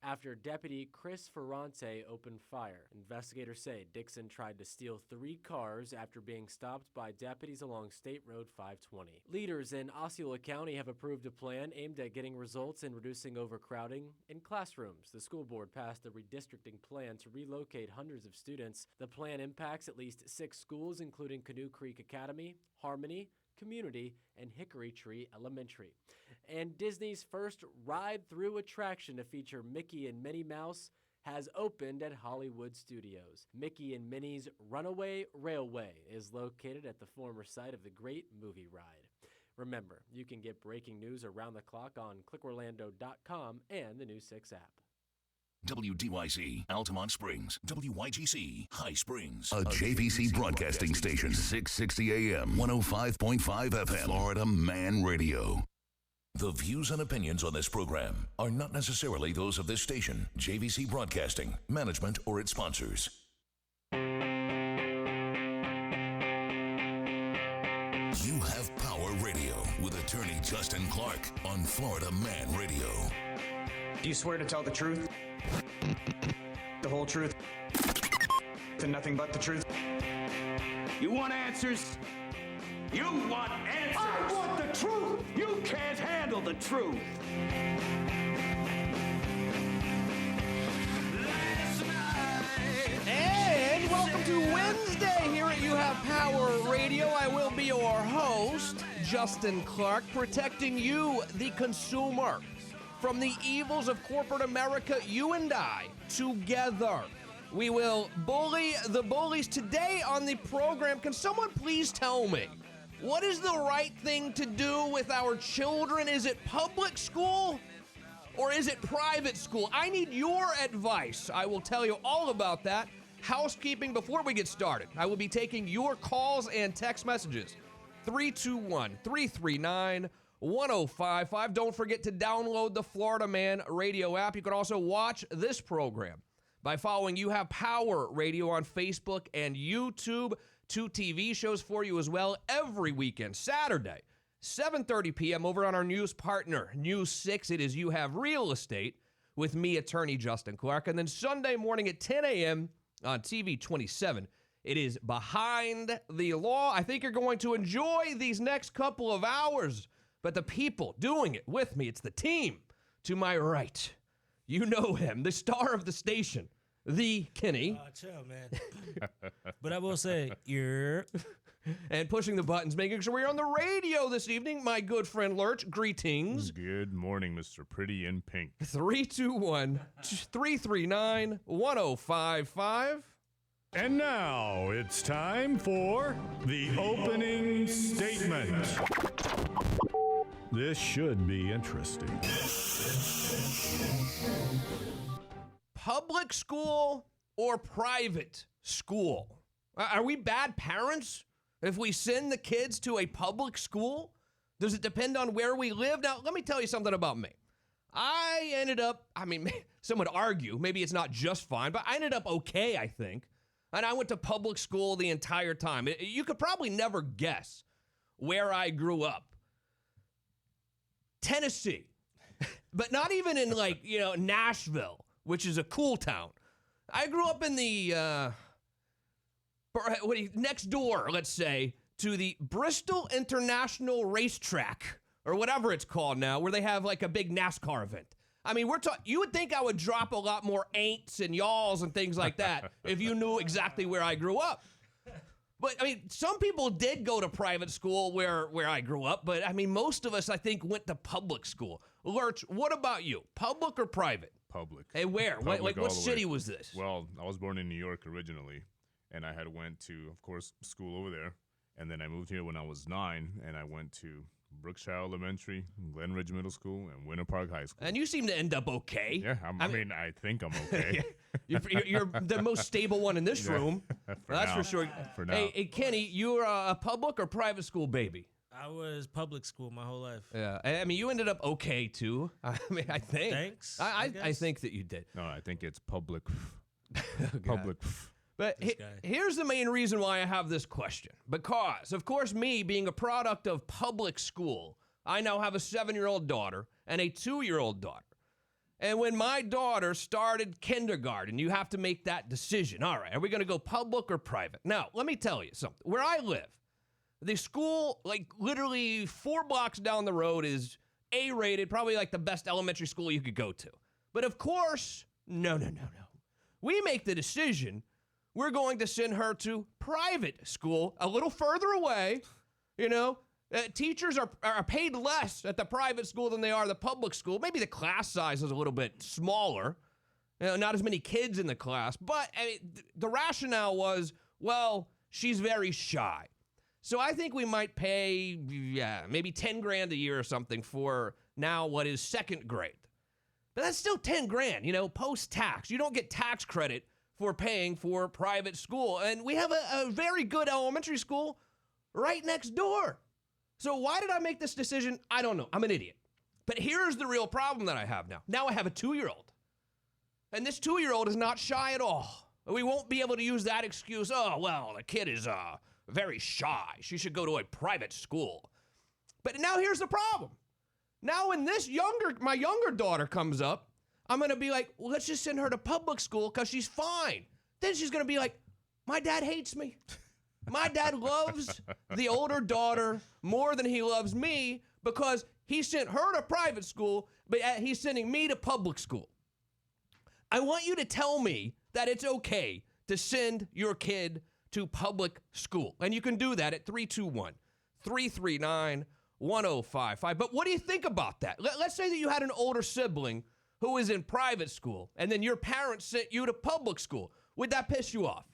after Deputy Chris Ferrante opened fire. Investigators say Dixon tried to steal 3 cars after being stopped by deputies along State Road 520. Leaders in Osceola County have approved a plan aimed at getting results in reducing overcrowding in classrooms. The school board passed a redistricting plan to relocate hundreds of students. The plan impacts at least 6 schools, including Canoe Creek Academy, Harmony, Community, and Hickory Tree Elementary. And Disney's first ride-through attraction to feature Mickey and Minnie Mouse has opened at Hollywood Studios. Mickey and Minnie's Runaway Railway is located at the former site of the Great Movie Ride. Remember, you can get breaking news around the clock on clickorlando.com and the News 6 app. WDYC, Altamont Springs. WYGC, High Springs. A JVC broadcasting station. 660 AM, 105.5 FM. Florida Man Radio. The views and opinions on this program are not necessarily those of this station, JVC Broadcasting, management, or its sponsors. You have Power Radio with attorney Justin Clark on Florida Man Radio. Do you swear to tell the truth? The whole truth? And nothing but the truth? You want answers? You want answers! I want the truth! You can't handle the truth! And welcome to Wednesday here at You Have Power Radio. I will be your host, Justin Clark, protecting you, the consumer, from the evils of corporate America. You and I, together, we will bully the bullies. Today on the program, can someone please tell me, what is the right thing to do with our children? Is it public school or is it private school? I need your advice. I will tell you all about that. Housekeeping before we get started. I will be taking your calls and text messages. 321-339-1055. Don't forget to download the Florida Man Radio app. You can also watch this program by following You Have Power Radio on Facebook and YouTube. 2 TV shows for you as well every weekend. Saturday, 7:30 p.m. over on our news partner, News 6. It is You Have Real Estate with me, attorney Justin Clark. And then Sunday morning at 10 a.m. on TV 27, it is Behind the Law. I think you're going to enjoy these next couple of hours. But the people doing it with me, it's the team to my right. You know him, the star of the station, the Kenny. Chill, man. But I will say, you're... And pushing the buttons, making sure we're on the radio this evening, my good friend Lurch. Greetings. Good morning, Mr. Pretty in Pink. 321-339-1055. And now it's time for the opening statement. This should be interesting. Public school or private school? Are we bad parents if we send the kids to a public school? Does it depend on where we live? Now, let me tell you something about me. I ended up, some would argue, maybe it's not just fine, but I ended up okay, I think. And I went to public school the entire time. You could probably never guess where I grew up. Tennessee. But not even in Nashville, which is a cool town. I grew up in the, next door, let's say, to the Bristol International Racetrack, or whatever it's called now, where they have like a big NASCAR event. I mean, you would think I would drop a lot more ain'ts and y'alls and things like that if you knew exactly where I grew up. But, some people did go to private school where I grew up, but, most of us, I think, went to public school. Lurch, what about you? Public or private? Public. Hey, where? Public What city was this? Well, I was born in New York originally, and I had went to, of course, school over there. And then I moved here when I was 9, and I went to Brookshire Elementary, Glen Ridge Middle School, and Winter Park High School. And you seem to end up okay. Yeah, I think I'm okay. You're the most stable one in this room. That's for sure. For now. Hey, Kenny, you're a public or private school baby? I was public school my whole life. Yeah, you ended up okay too. I think. Thanks. I think that you did. No, I think it's public. Public. But here's the main reason why I have this question. Because, of course, me being a product of public school, I now have a 7-year-old daughter and a 2-year-old daughter. And when my daughter started kindergarten, you have to make that decision. All right, are we going to go public or private? Now, let me tell you something. Where I live, the school, like literally 4 blocks down the road, is A-rated, probably like the best elementary school you could go to. But of course, no. We make the decision we're going to send her to private school a little further away. You know, teachers are paid less at the private school than they are the public school. Maybe the class size is a little bit smaller. You know, not as many kids in the class. But I mean, the rationale was, well, she's very shy. So I think we might pay, maybe 10 grand a year or something for now what is second grade. But that's still 10 grand, you know, post-tax. You don't get tax credit for paying for private school. And we have a very good elementary school right next door. So why did I make this decision? I don't know. I'm an idiot. But here's the real problem that I have now. Now I have a 2-year-old. And this 2-year-old is not shy at all. We won't be able to use that excuse, oh, well, the kid is very shy. She should go to a private school. But now here's the problem. Now when my younger daughter comes up, I'm going to be like, well, let's just send her to public school because she's fine. Then she's going to be like, my dad hates me. My dad loves the older daughter more than he loves me because he sent her to private school, but he's sending me to public school. I want you to tell me that it's okay to send your kid to public school. And you can do that at 321-339-1055. But what do you think about that? Let's say that you had an older sibling who is in private school, and then your parents sent you to public school. Would that piss you off?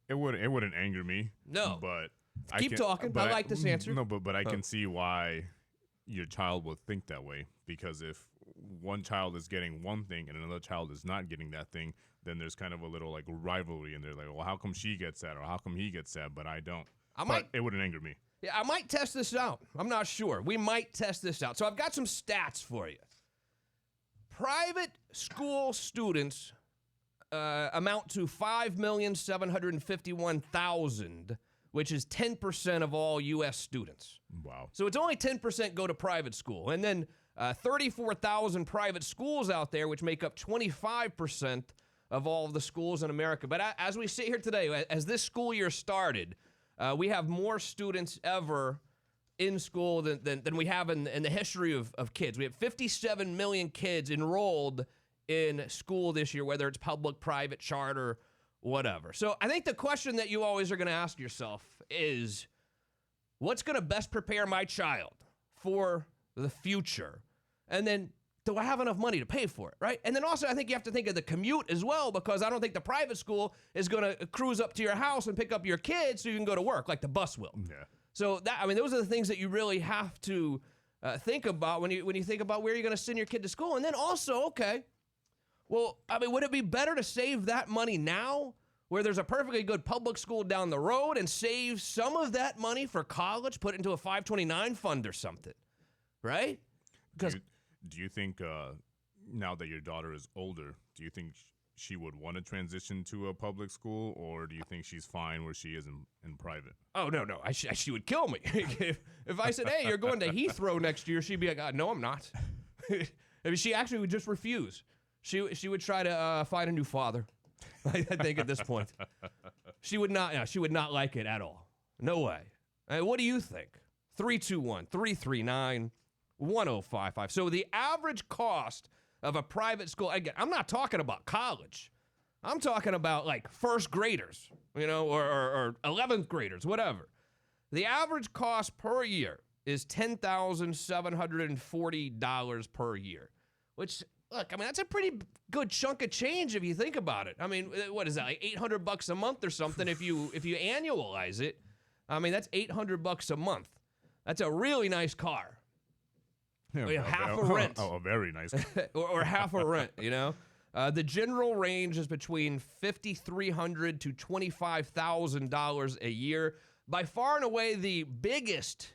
It wouldn't anger me. No. But Keep talking. I like this answer. No, but I can see why your child would think that way. Because if one child is getting one thing and another child is not getting that thing, then there's kind of a little like rivalry, and they're like, well, how come she gets that, or how come he gets that, but I don't? It wouldn't anger me. Yeah, I might test this out. I'm not sure. We might test this out. So I've got some stats for you. Private school students amount to 5,751,000, which is 10% of all U.S. students. Wow. So it's only 10% go to private school. And then 34,000 private schools out there, which make up 25% of all of the schools in America. But as we sit here today, as this school year started, we have more students ever in school than we have in the history of kids. We have 57 million kids enrolled in school this year, whether it's public, private, charter, whatever. So I think the question that you always are going to ask yourself is, what's going to best prepare my child for the future? And then, do I have enough money to pay for it, right? And then also, I think you have to think of the commute as well, because I don't think the private school is going to cruise up to your house and pick up your kids so you can go to work like the bus will. Yeah. So those are the things that you really have to think about when you think about where you're going to send your kid to school. And then also, okay, well, would it be better to save that money now, where there's a perfectly good public school down the road, and save some of that money for college, put it into a 529 fund or something, right? Because do you think now that your daughter is older, do you think she would want to transition to a public school, or do you think she's fine where she is in private? Oh, no. She would kill me. If I said, hey, you're going to Heathrow next year, she'd be like, no, I'm not. She actually would just refuse. She would try to find a new father, I think, at this point. She would not like it at all. No way. What do you think? 321-339-1055. So the average cost of a private school, again, I'm not talking about college. I'm talking about like first graders, or 11th graders, whatever. The average cost per year is $10,740 per year, which, look, that's a pretty good chunk of change if you think about it. What is that, like $800 a month or something if you annualize it? That's $800 a month. That's a really nice car. Yeah, half a rent. Oh, a very nice car. or half a rent, The general range is between $5,300 to $25,000 a year. By far and away, the biggest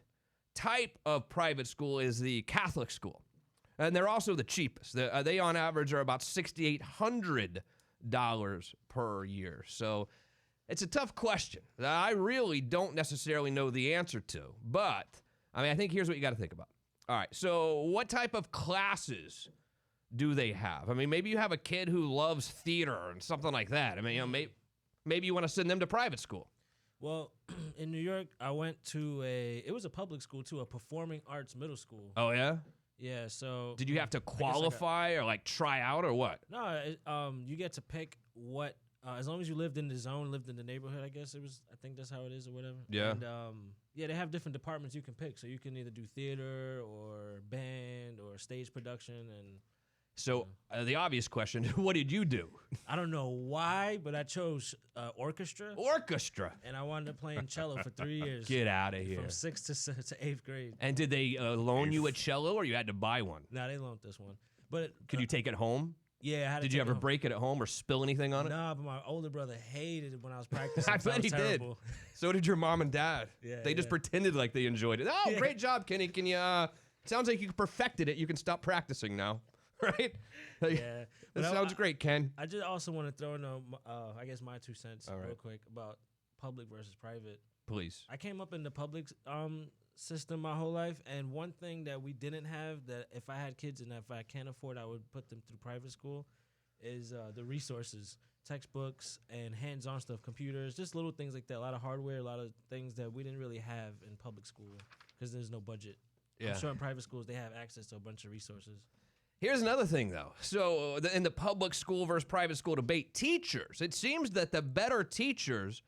type of private school is the Catholic school. And they're also the cheapest. They on average, are about $6,800 per year. So it's a tough question that I really don't necessarily know the answer to. But, I think here's what you got to think about. All right, so what type of classes do they have? I mean, maybe you have a kid who loves theater and something like that. I mean, maybe you want to send them to private school. Well, in New York, I went to it was a public school too, a performing arts middle school. Oh, yeah? Yeah, so. Did you have to qualify or like try out or what? No, you get to pick what, as long as you lived in the zone, lived in the neighborhood, I guess I think that's how it is or whatever. Yeah. And yeah, they have different departments you can pick. So you can either do theater or band or stage production. And So the obvious question, what did you do? I don't know why, but I chose orchestra. Orchestra. And I wound up playing cello for 3 years. Get out of here. From 6th to 8th grade. And did they loan you a cello or you had to buy one? No, they loaned this one. But Could you take it home? Yeah, I had to. Did you ever break it at home or spill anything on it? Nah, but my older brother hated it when I was practicing. I bet he terrible. did. So did your mom and dad. Yeah, They just yeah. pretended like they enjoyed it. Oh, Yeah. great job, Kenny. Can you? Sounds like you perfected it. You can stop practicing now, right? Yeah. But That sounds great, Ken. I just also want to throw in, I guess, my 2 cents All right. real quick about public versus private. Please. I came up in the public system my whole life, and one thing that we didn't have that if I had kids and if I can't afford, I would put them through private school is the resources, textbooks, and hands-on stuff, computers, just little things like that. A lot of hardware, a lot of things that we didn't really have in public school because there's no budget. Yeah. I'm sure in private schools they have access to a bunch of resources. Here's another thing, though. So in the public school versus private school debate, teachers, it seems that the better teachers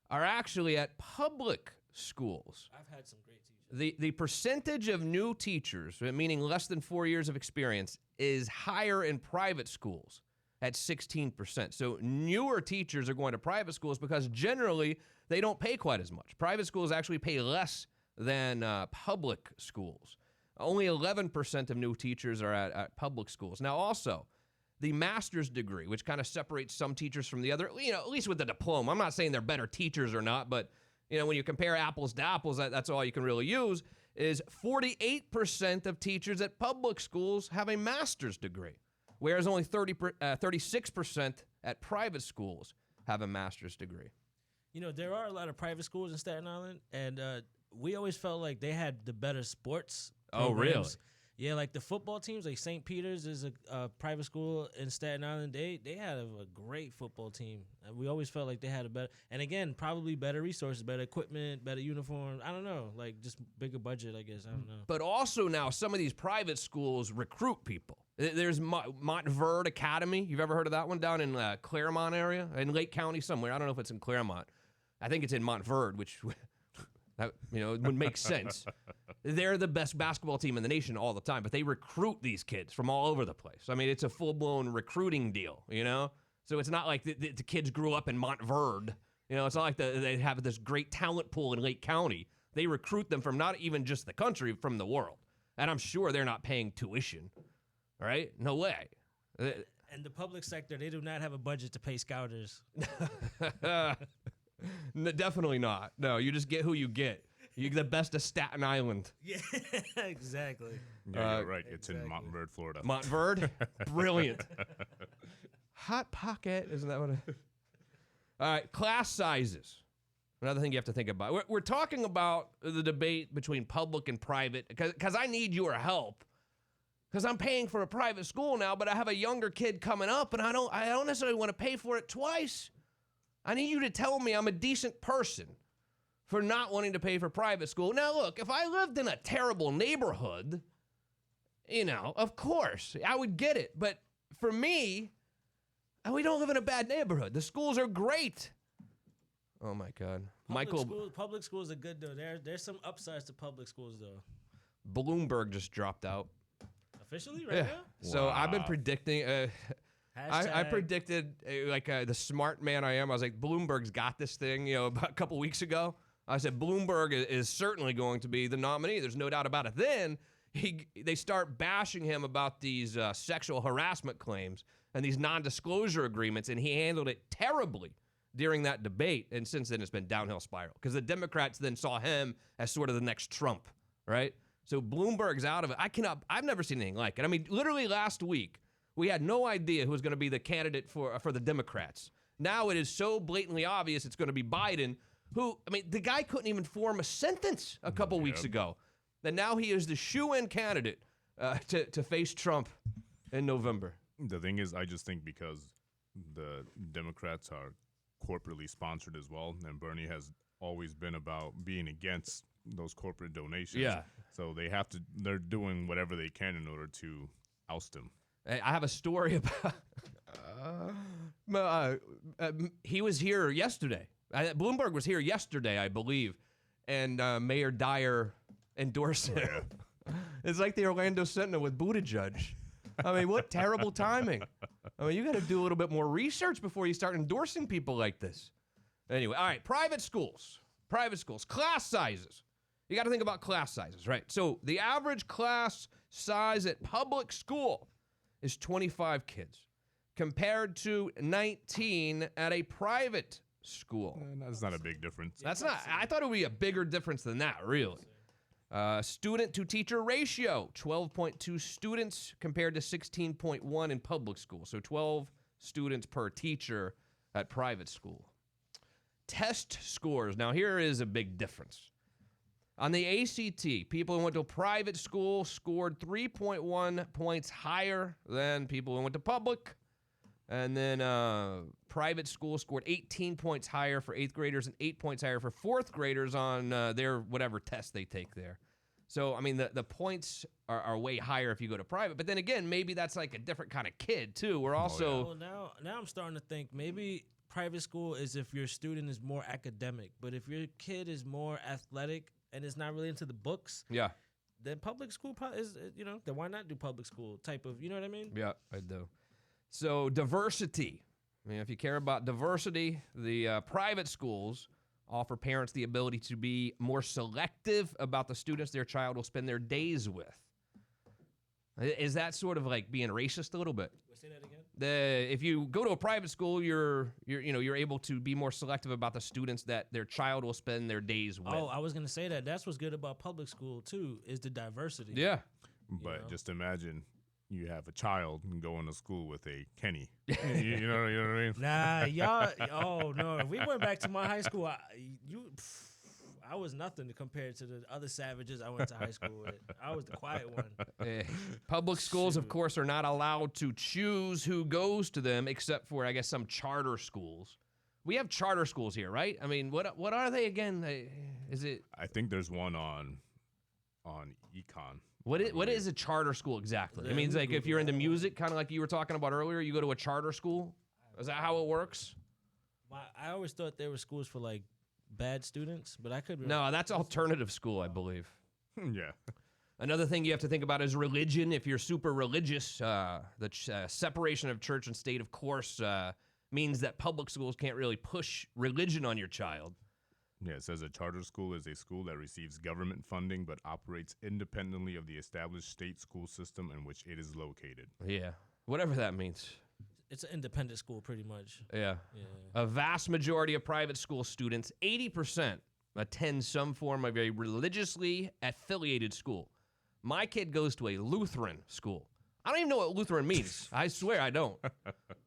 are actually at public schools. I've had some great teachers. The percentage of new teachers, meaning less than 4 years of experience, is higher in private schools at 16%. So newer teachers are going to private schools because generally they don't pay quite as much. Private schools actually pay less than public schools. Only 11% of new teachers are at public schools. Now, also, the master's degree, which kind of separates some teachers from the other, at least with the diploma. I'm not saying they're better teachers or not, but, when you compare apples to apples, that's all you can really use, is 48% of teachers at public schools have a master's degree, whereas only 36% at private schools have a master's degree. There are a lot of private schools in Staten Island, and we always felt like they had the better sports Oh, really? programs. Yeah, like the football teams, like St. Peter's is a private school in Staten Island. They had a great football team. And we always felt like they had a better, and again, probably better resources, better equipment, better uniforms. I don't know, like just bigger budget, I guess. I don't know. But also now some of these private schools recruit people. There's Montverde Academy. You've ever heard of that one down in Claremont area? In Lake County somewhere. I don't know if it's in Claremont. I think it's in Montverde, which it would make sense. They're the best basketball team in the nation all the time, but they recruit these kids from all over the place. I mean, it's a full-blown recruiting deal, So it's not like the kids grew up in Montverde. It's not like they have this great talent pool in Lake County. They recruit them from not even just the country, from the world. And I'm sure they're not paying tuition, right? No way. And the public sector, they do not have a budget to pay scouters. No, definitely not. No, you just get who you get. You're the best of Staten Island. Yeah, exactly. Yeah, you're right. It's exactly. in Montverde, Florida. Montverde? Brilliant. Hot Pocket, isn't that what it... All right, class sizes. Another thing you have to think about. We're talking about the debate between public and private because I need your help. Because I'm paying for a private school now, but I have a younger kid coming up, and I don't necessarily want to pay for it twice. I need you to tell me I'm a decent person for not wanting to pay for private school. Now, look, if I lived in a terrible neighborhood, of course, I would get it. But for me, we don't live in a bad neighborhood. The schools are great. Oh, my God. Public schools are good, though. There's some upsides to public schools, though. Bloomberg just dropped out. Officially, right now? So I've been predicting... I Hashtag- predicted, the smart man I am, I was like, Bloomberg's got this thing, about a couple weeks ago. I said, Bloomberg is certainly going to be the nominee. There's no doubt about it. Then they start bashing him about these sexual harassment claims and these non-disclosure agreements, and he handled it terribly during that debate. And since then, it's been downhill spiral because the Democrats then saw him as sort of the next Trump, right? So Bloomberg's out of it. I've never seen anything like it. I mean, literally last week, we had no idea who was going to be the candidate for the Democrats. Now it is so blatantly obvious it's going to be Biden, who, the guy couldn't even form a sentence a couple weeks ago. And now he is the shoe-in candidate to face Trump. in November. The thing is, I just think because the Democrats are corporately sponsored as well, and Bernie has always been about being against those corporate donations. Yeah. So they're doing whatever they can in order to oust him. I have a story about. He was here yesterday. Bloomberg was here yesterday, I believe, and Mayor Dyer endorsed him. It's like the Orlando Sentinel with Buttigieg. I mean, what terrible timing. I mean, you got to do a little bit more research before you start endorsing people like this. Anyway, all right, private schools, class sizes. You got to think about class sizes, right? So the average class size at public school is 25 kids compared to 19 at a private school. That's not a big difference. That's not, I thought it would be a bigger difference than that, really. Student to teacher ratio, 12.2 students compared to 16.1 in public school. So 12 students per teacher at private school. Test scores. Now, here is a big difference. On the ACT, people who went to a private school scored 3.1 points higher than people who went to public. And then private school scored 18 points higher for 8th graders and 8 points higher for 4th graders on their whatever test they take there. So, I mean, the points are way higher if you go to private. But then again, maybe that's like a different kind of kid, too. We're also... Well, now I'm starting to think maybe private school is if your student is more academic. But if your kid is more athletic and is not really into the books... Yeah. Then public school is, then why not do public school type of, you know what I mean? Yeah, I do. So diversity. I mean, if you care about diversity, the private schools offer parents the ability to be more selective about the students their child will spend their days with. Is that sort of like being racist a little bit? Say that again? If you go to a private school, you're able to be more selective about the students that their child will spend their days with. Oh, I was gonna say that. That's what's good about public school too, is the diversity. Yeah. But just imagine you have a child and going to school with a Kenny. you know what I mean? Nah, y'all. Oh no, if we went back to my high school, I was nothing compared to the other savages I went to high school with. I was the quiet one. Public schools, of course, are not allowed to choose who goes to them, except for, I guess, some charter schools. We have charter schools here, right? I mean, what are they again? Is it? I think there's one on Econ. What is a charter school exactly? It means like if you're into music, kind of like you were talking about earlier, you go to a charter school. Is that how it works? I always thought there were schools for like bad students, but I could. No, that's alternative school, I believe. Yeah. Another thing you have to think about is religion. If you're super religious, the separation of church and state, of course, means that public schools can't really push religion on your child. Yeah, it says a charter school is a school that receives government funding but operates independently of the established state school system in which it is located. Yeah, whatever that means. It's an independent school, pretty much. Yeah. A vast majority of private school students, 80%, attend some form of a religiously affiliated school. My kid goes to a Lutheran school. I don't even know what Lutheran means. I swear I don't.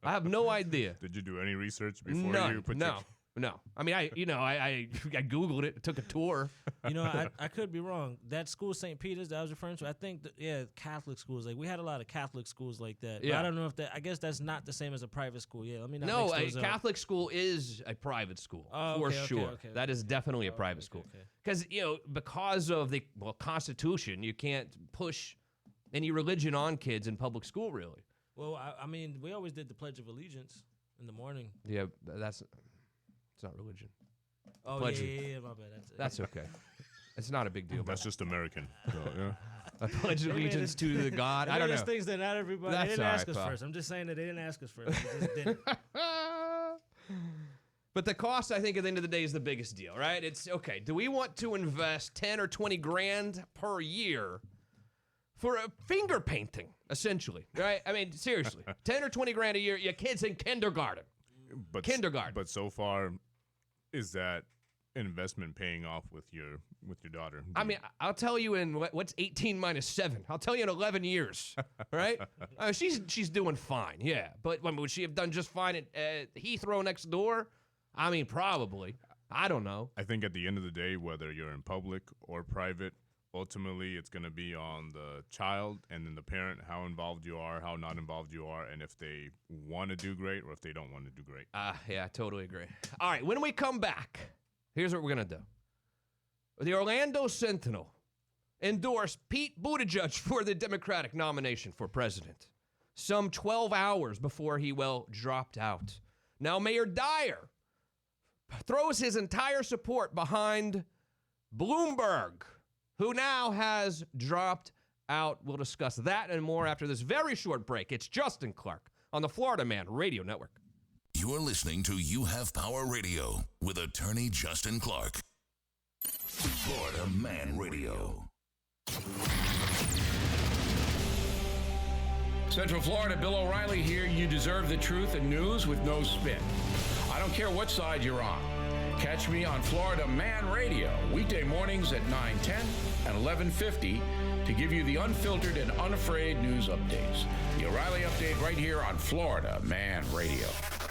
I have no idea. Did you do any research before you put No. I mean, I Googled it, took a tour. I could be wrong. That school, St. Peter's, that I was referring to, I think, Catholic schools. Like, we had a lot of Catholic schools like that. But Yeah. I don't know if I guess that's not the same as a private school. Yeah, let me not No, mix a those up. Catholic school is a private school, Oh, for okay, sure. okay. That is definitely a private school. okay. Because, because of the Constitution, you can't push any religion on kids in public school, really. Well, I mean, we always did the Pledge of Allegiance in the morning. Yeah, it's not religion. Oh, Pledge yeah, my bad. That's okay. It's not a big deal. That's just American. So, yeah. I pledge allegiance to the God. I don't know. There's things that not everybody. That's They didn't all ask right, us pal. first. I'm just saying that they didn't ask us first. We just did it. But the cost, I think, at the end of the day is the biggest deal, right? It's, okay, do we want to invest 10 or 20 grand per year for a finger painting, essentially, right? I mean, seriously, 10 or 20 grand a year, your kid's in kindergarten. Kindergarten. But so far, is that investment paying off with your daughter? I mean, I'll tell you in, what's 18 minus 7? I'll tell you in 11 years, right? She's doing fine, yeah. But would she have done just fine at Heathrow next door? I mean, probably. I don't know. I think at the end of the day, whether you're in public or private ultimately it's going to be on the child and then the parent, how involved you are, how not involved you are, and if they want to do great or if they don't want to do great. Yeah, I totally agree. All right, when we come back, here's what we're going to do. The Orlando Sentinel endorsed Pete Buttigieg for the Democratic nomination for president some 12 hours before he, dropped out. Now, Mayor Dyer throws his entire support behind Bloomberg, who now has dropped out. We'll discuss that and more after this very short break. It's Justin Clark on the Florida Man Radio Network. You're listening to You Have Power Radio with attorney Justin Clark. Florida Man Radio. Central Florida, Bill O'Reilly here. You deserve the truth and news with no spin. I don't care what side you're on. Catch me on Florida Man Radio, weekday mornings at 9:10 and 11:50 to give you the unfiltered and unafraid news updates. The O'Reilly Update right here on Florida Man Radio.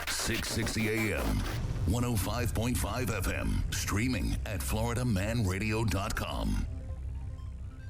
660 AM, 105.5 FM, streaming at floridamanradio.com.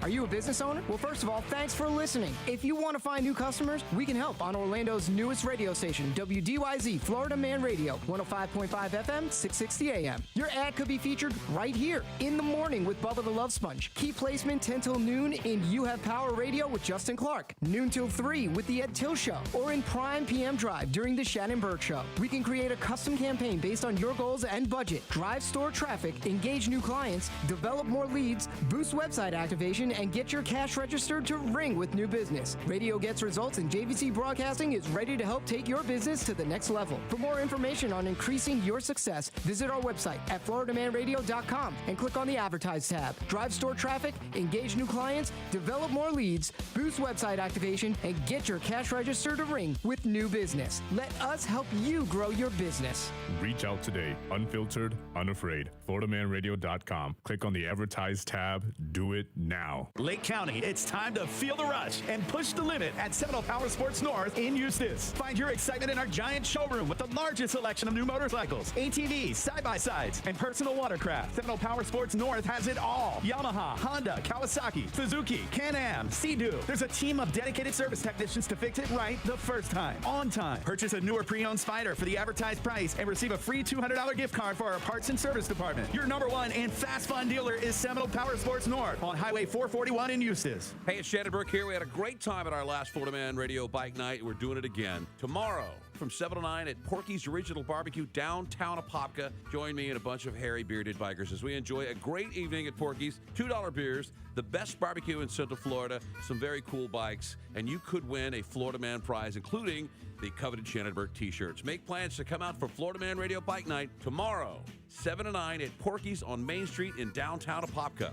Are you a business owner? Well, first of all, thanks for listening. If you want to find new customers, we can help on Orlando's newest radio station, WDYZ, Florida Man Radio, 105.5 FM, 660 AM. Your ad could be featured right here in the morning with Bubba the Love Sponge. Key placement 10 till noon in You Have Power Radio with Justin Clark. Noon till 3 with the Ed Till Show. Or in prime PM drive during the Shannon Burke Show. We can create a custom campaign based on your goals and budget. Drive store traffic, engage new clients, develop more leads, boost website activation, and get your cash register to ring with new business. Radio gets results, and JVC Broadcasting is ready to help take your business to the next level. For more information on increasing your success, visit our website at floridamanradio.com and click on the Advertise tab. Drive store traffic, engage new clients, develop more leads, boost website activation, and get your cash register to ring with new business. Let us help you grow your business. Reach out today, unfiltered, unafraid. FloridaManRadio.com. Click on the Advertise tab. Do it now. Lake County, it's time to feel the rush and push the limit at Seminole Power Sports North in Eustis. Find your excitement in our giant showroom with the largest selection of new motorcycles, ATVs, side-by-sides, and personal watercraft. Seminole Power Sports North has it all. Yamaha, Honda, Kawasaki, Suzuki, Can-Am, Sea-Doo. There's a team of dedicated service technicians to fix it right the first time, on time. Purchase a newer pre-owned Spyder for the advertised price and receive a free $200 gift card for our parts and service department. Your number one and fast fun dealer is Seminole Power Sports North on Highway 441 in Eustis. Hey, it's Shannon Burke here. We had a great time at our last Florida Man Radio Bike Night. We're doing it again tomorrow from 7 to 9 at Porky's Original Barbecue downtown Apopka. Join me and a bunch of hairy bearded bikers as we enjoy a great evening at Porky's. $2 beers, the best barbecue in Central Florida, some very cool bikes, and you could win a Florida Man prize, including the coveted Shannon Burke t-shirts. Make plans to come out for Florida Man Radio Bike Night tomorrow, 7 to 9 at Porky's on Main Street in downtown Apopka.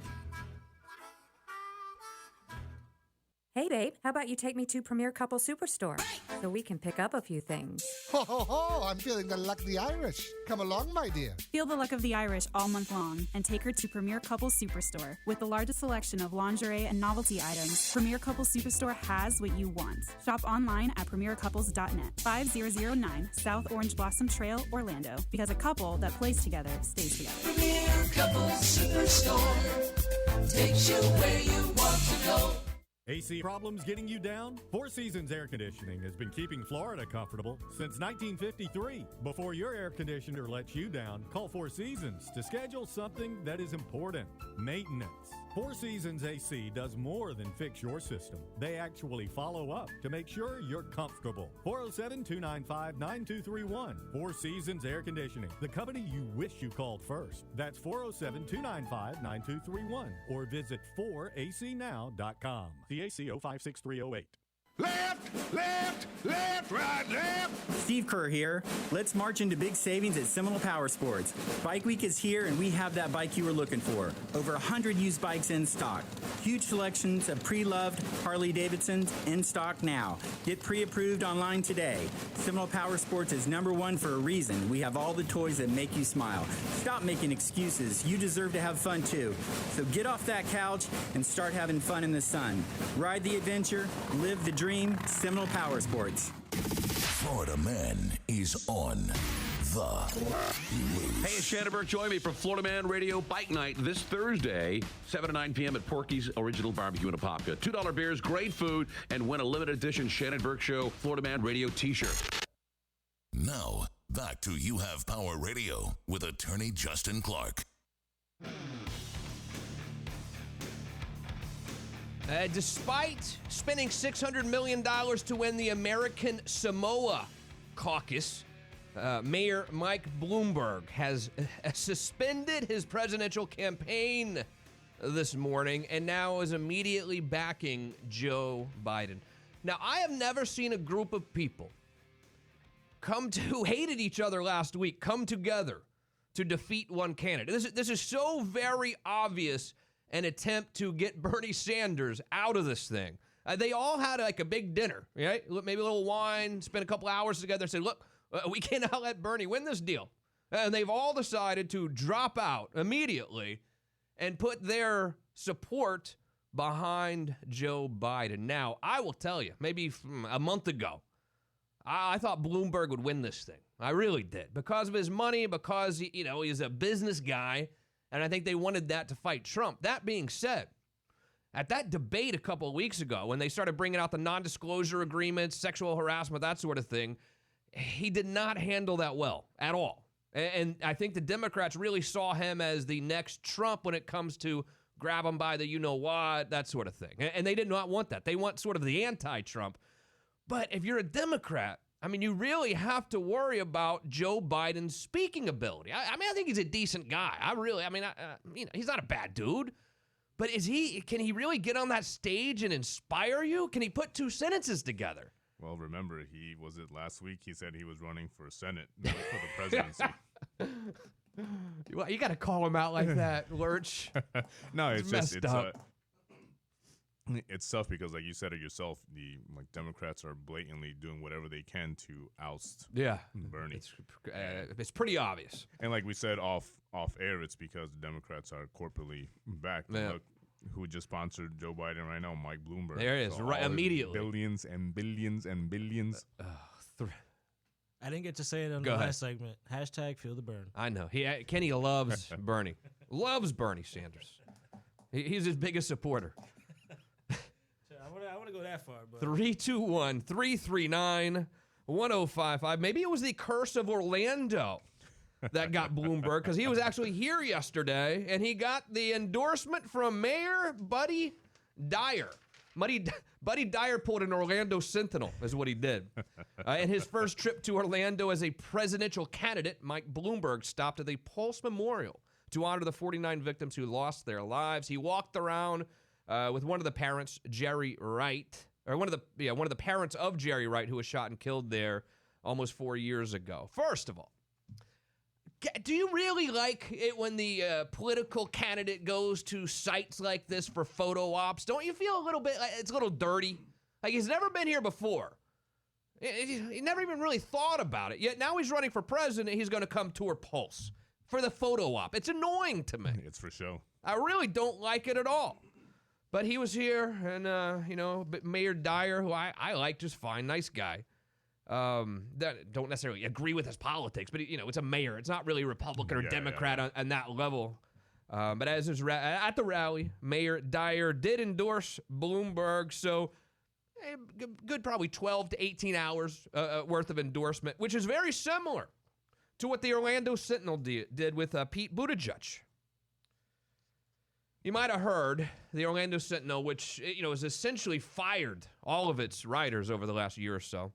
Hey, babe, how about you take me to Premier Couple Superstore so we can pick up a few things? Ho, ho, ho! I'm feeling the luck of the Irish. Come along, my dear. Feel the luck of the Irish all month long and take her to Premier Couple Superstore. With the largest selection of lingerie and novelty items, Premier Couple Superstore has what you want. Shop online at premiercouples.net. 5009 South Orange Blossom Trail, Orlando. Because a couple that plays together stays together. Premier Couple Superstore takes you where you want to go. AC problems getting you down? Four Seasons Air Conditioning has been keeping Florida comfortable since 1953. Before your air conditioner lets you down, call Four Seasons to schedule something that is important: maintenance. Four Seasons AC does more than fix your system. They actually follow up to make sure you're comfortable. 407-295-9231. Four Seasons Air Conditioning, the company you wish you called first. That's 407-295-9231 or visit 4acnow.com. CAC 056308. Left, left, left, right, left. Steve Kerr here. Let's march into big savings at Seminole Power Sports. Bike Week is here, and we have that bike you were looking for. Over 100 used bikes in stock. Huge selections of pre-loved Harley-Davidsons in stock now. Get pre-approved online today. Seminole Power Sports is #1 for a reason. We have all the toys that make you smile. Stop making excuses. You deserve to have fun, too. So get off that couch and start having fun in the sun. Ride the adventure, live the dream. Seminole Power Sports. Florida Man is on. Hey, it's Shannon Burke. Join me for Florida Man Radio Bike Night this Thursday, 7 to 9 p.m. at Porky's Original Barbecue in Apopka. $2 beers, great food, and win a limited edition Shannon Burke Show Florida Man Radio t-shirt. Now, back to You Have Power Radio with attorney Justin Clark. Despite spending $600 million to win the American Samoa caucus, Mayor Mike Bloomberg has suspended his presidential campaign this morning and now is immediately backing Joe Biden. Now, I have never seen a group of people who hated each other last week come together to defeat one candidate. This is so very obvious an attempt to get Bernie Sanders out of this thing. They all had like a big dinner, right? Maybe a little wine, spent a couple hours together, said, look, we cannot let Bernie win this deal. And they've all decided to drop out immediately and put their support behind Joe Biden. Now, I will tell you, maybe a month ago, I thought Bloomberg would win this thing. I really did. Because of his money, because he's a business guy, and I think they wanted that to fight Trump. That being said, at that debate a couple of weeks ago, when they started bringing out the non-disclosure agreements, sexual harassment, that sort of thing, he did not handle that well at all. And I think the Democrats really saw him as the next Trump when it comes to grab him by the you-know-what, that sort of thing. And they did not want that. They want sort of the anti-Trump. But if you're a Democrat, I mean, you really have to worry about Joe Biden's speaking ability. I think he's a decent guy. He's not a bad dude. But can he really get on that stage and inspire you? Can he put two sentences together? Well, remember, was it last week? He said he was running for Senate, not for the presidency. You got to call him out like that, Lurch. No, it's messed up. It's tough because, like you said it yourself, the Democrats are blatantly doing whatever they can to oust Bernie. It's pretty obvious. And like we said off air, it's because the Democrats are corporately backed. Yeah. Look, who just sponsored Joe Biden right now? Mike Bloomberg. There it is, So right all the immediately. Billions and billions and billions. I didn't get to say it on Go the ahead. last segment. # feel the burn. I know. Kenny loves Bernie. Loves Bernie Sanders. He's his biggest supporter. I want to go that far. But 321-339-1055. Maybe it was the curse of Orlando that got Bloomberg, because he was actually here yesterday, and he got the endorsement from Mayor Buddy Dyer. Buddy Dyer pulled an Orlando Sentinel, is what he did. In his first trip to Orlando as a presidential candidate, Mike Bloomberg stopped at the Pulse Memorial to honor the 49 victims who lost their lives. He walked around with one of the parents, Jerry Wright, or one of the parents of Jerry Wright, who was shot and killed there almost 4 years ago. First of all, do you really like it when the political candidate goes to sites like this for photo ops? Don't you feel a little bit like it's a little dirty? Like he's never been here before. He never even really thought about it. Yet now he's running for president. He's going to come tour Pulse for the photo op. It's annoying to me. It's for show. I really don't like it at all. But he was here, and, Mayor Dyer, who I like just fine, nice guy. That don't necessarily agree with his politics, but, it's a mayor. It's not really Republican or Democrat on that level. But as is at the rally, Mayor Dyer did endorse Bloomberg, so good probably 12 to 18 hours worth of endorsement, which is very similar to what the Orlando Sentinel did with Pete Buttigieg. You might have heard the Orlando Sentinel, which, has essentially fired all of its writers over the last year or so,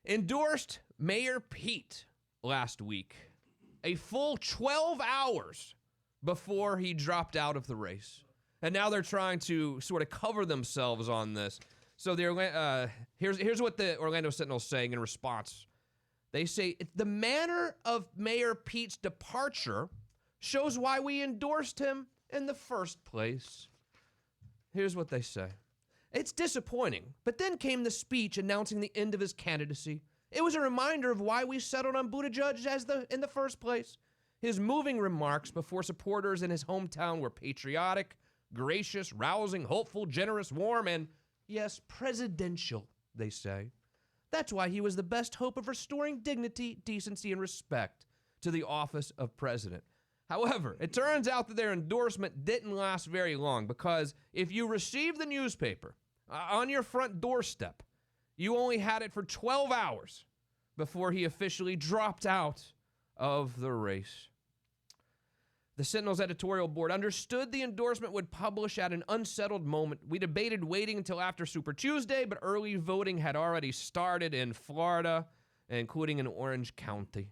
endorsed Mayor Pete last week, a full 12 hours before he dropped out of the race. And now they're trying to sort of cover themselves on this. So here's what the Orlando Sentinel's saying in response. They say, the manner of Mayor Pete's departure shows why we endorsed him in the first place. Here's what they say. It's disappointing, but then came the speech announcing the end of his candidacy. It was a reminder of why we settled on Buttigieg in the first place. His moving remarks before supporters in his hometown were patriotic, gracious, rousing, hopeful, generous, warm, and, yes, presidential, they say. That's why he was the best hope of restoring dignity, decency, and respect to the office of president. However, it turns out that their endorsement didn't last very long, because if you received the newspaper on your front doorstep, you only had it for 12 hours before he officially dropped out of the race. The Sentinel's editorial board understood the endorsement would publish at an unsettled moment. We debated waiting until after Super Tuesday, but early voting had already started in Florida, including in Orange County.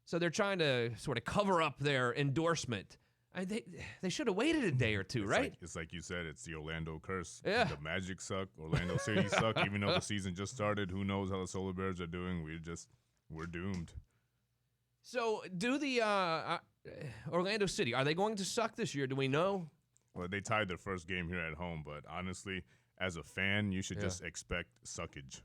So they're trying to sort of cover up their endorsement. They should have waited a day or two, right? It's like you said, it's the Orlando curse. Yeah. The Magic suck. Orlando City suck. Even though the season just started, who knows how the Solar Bears are doing? We're doomed. So do the Orlando City, are they going to suck this year? Do we know? Well, they tied their first game here at home, but honestly, as a fan, you should just expect suckage.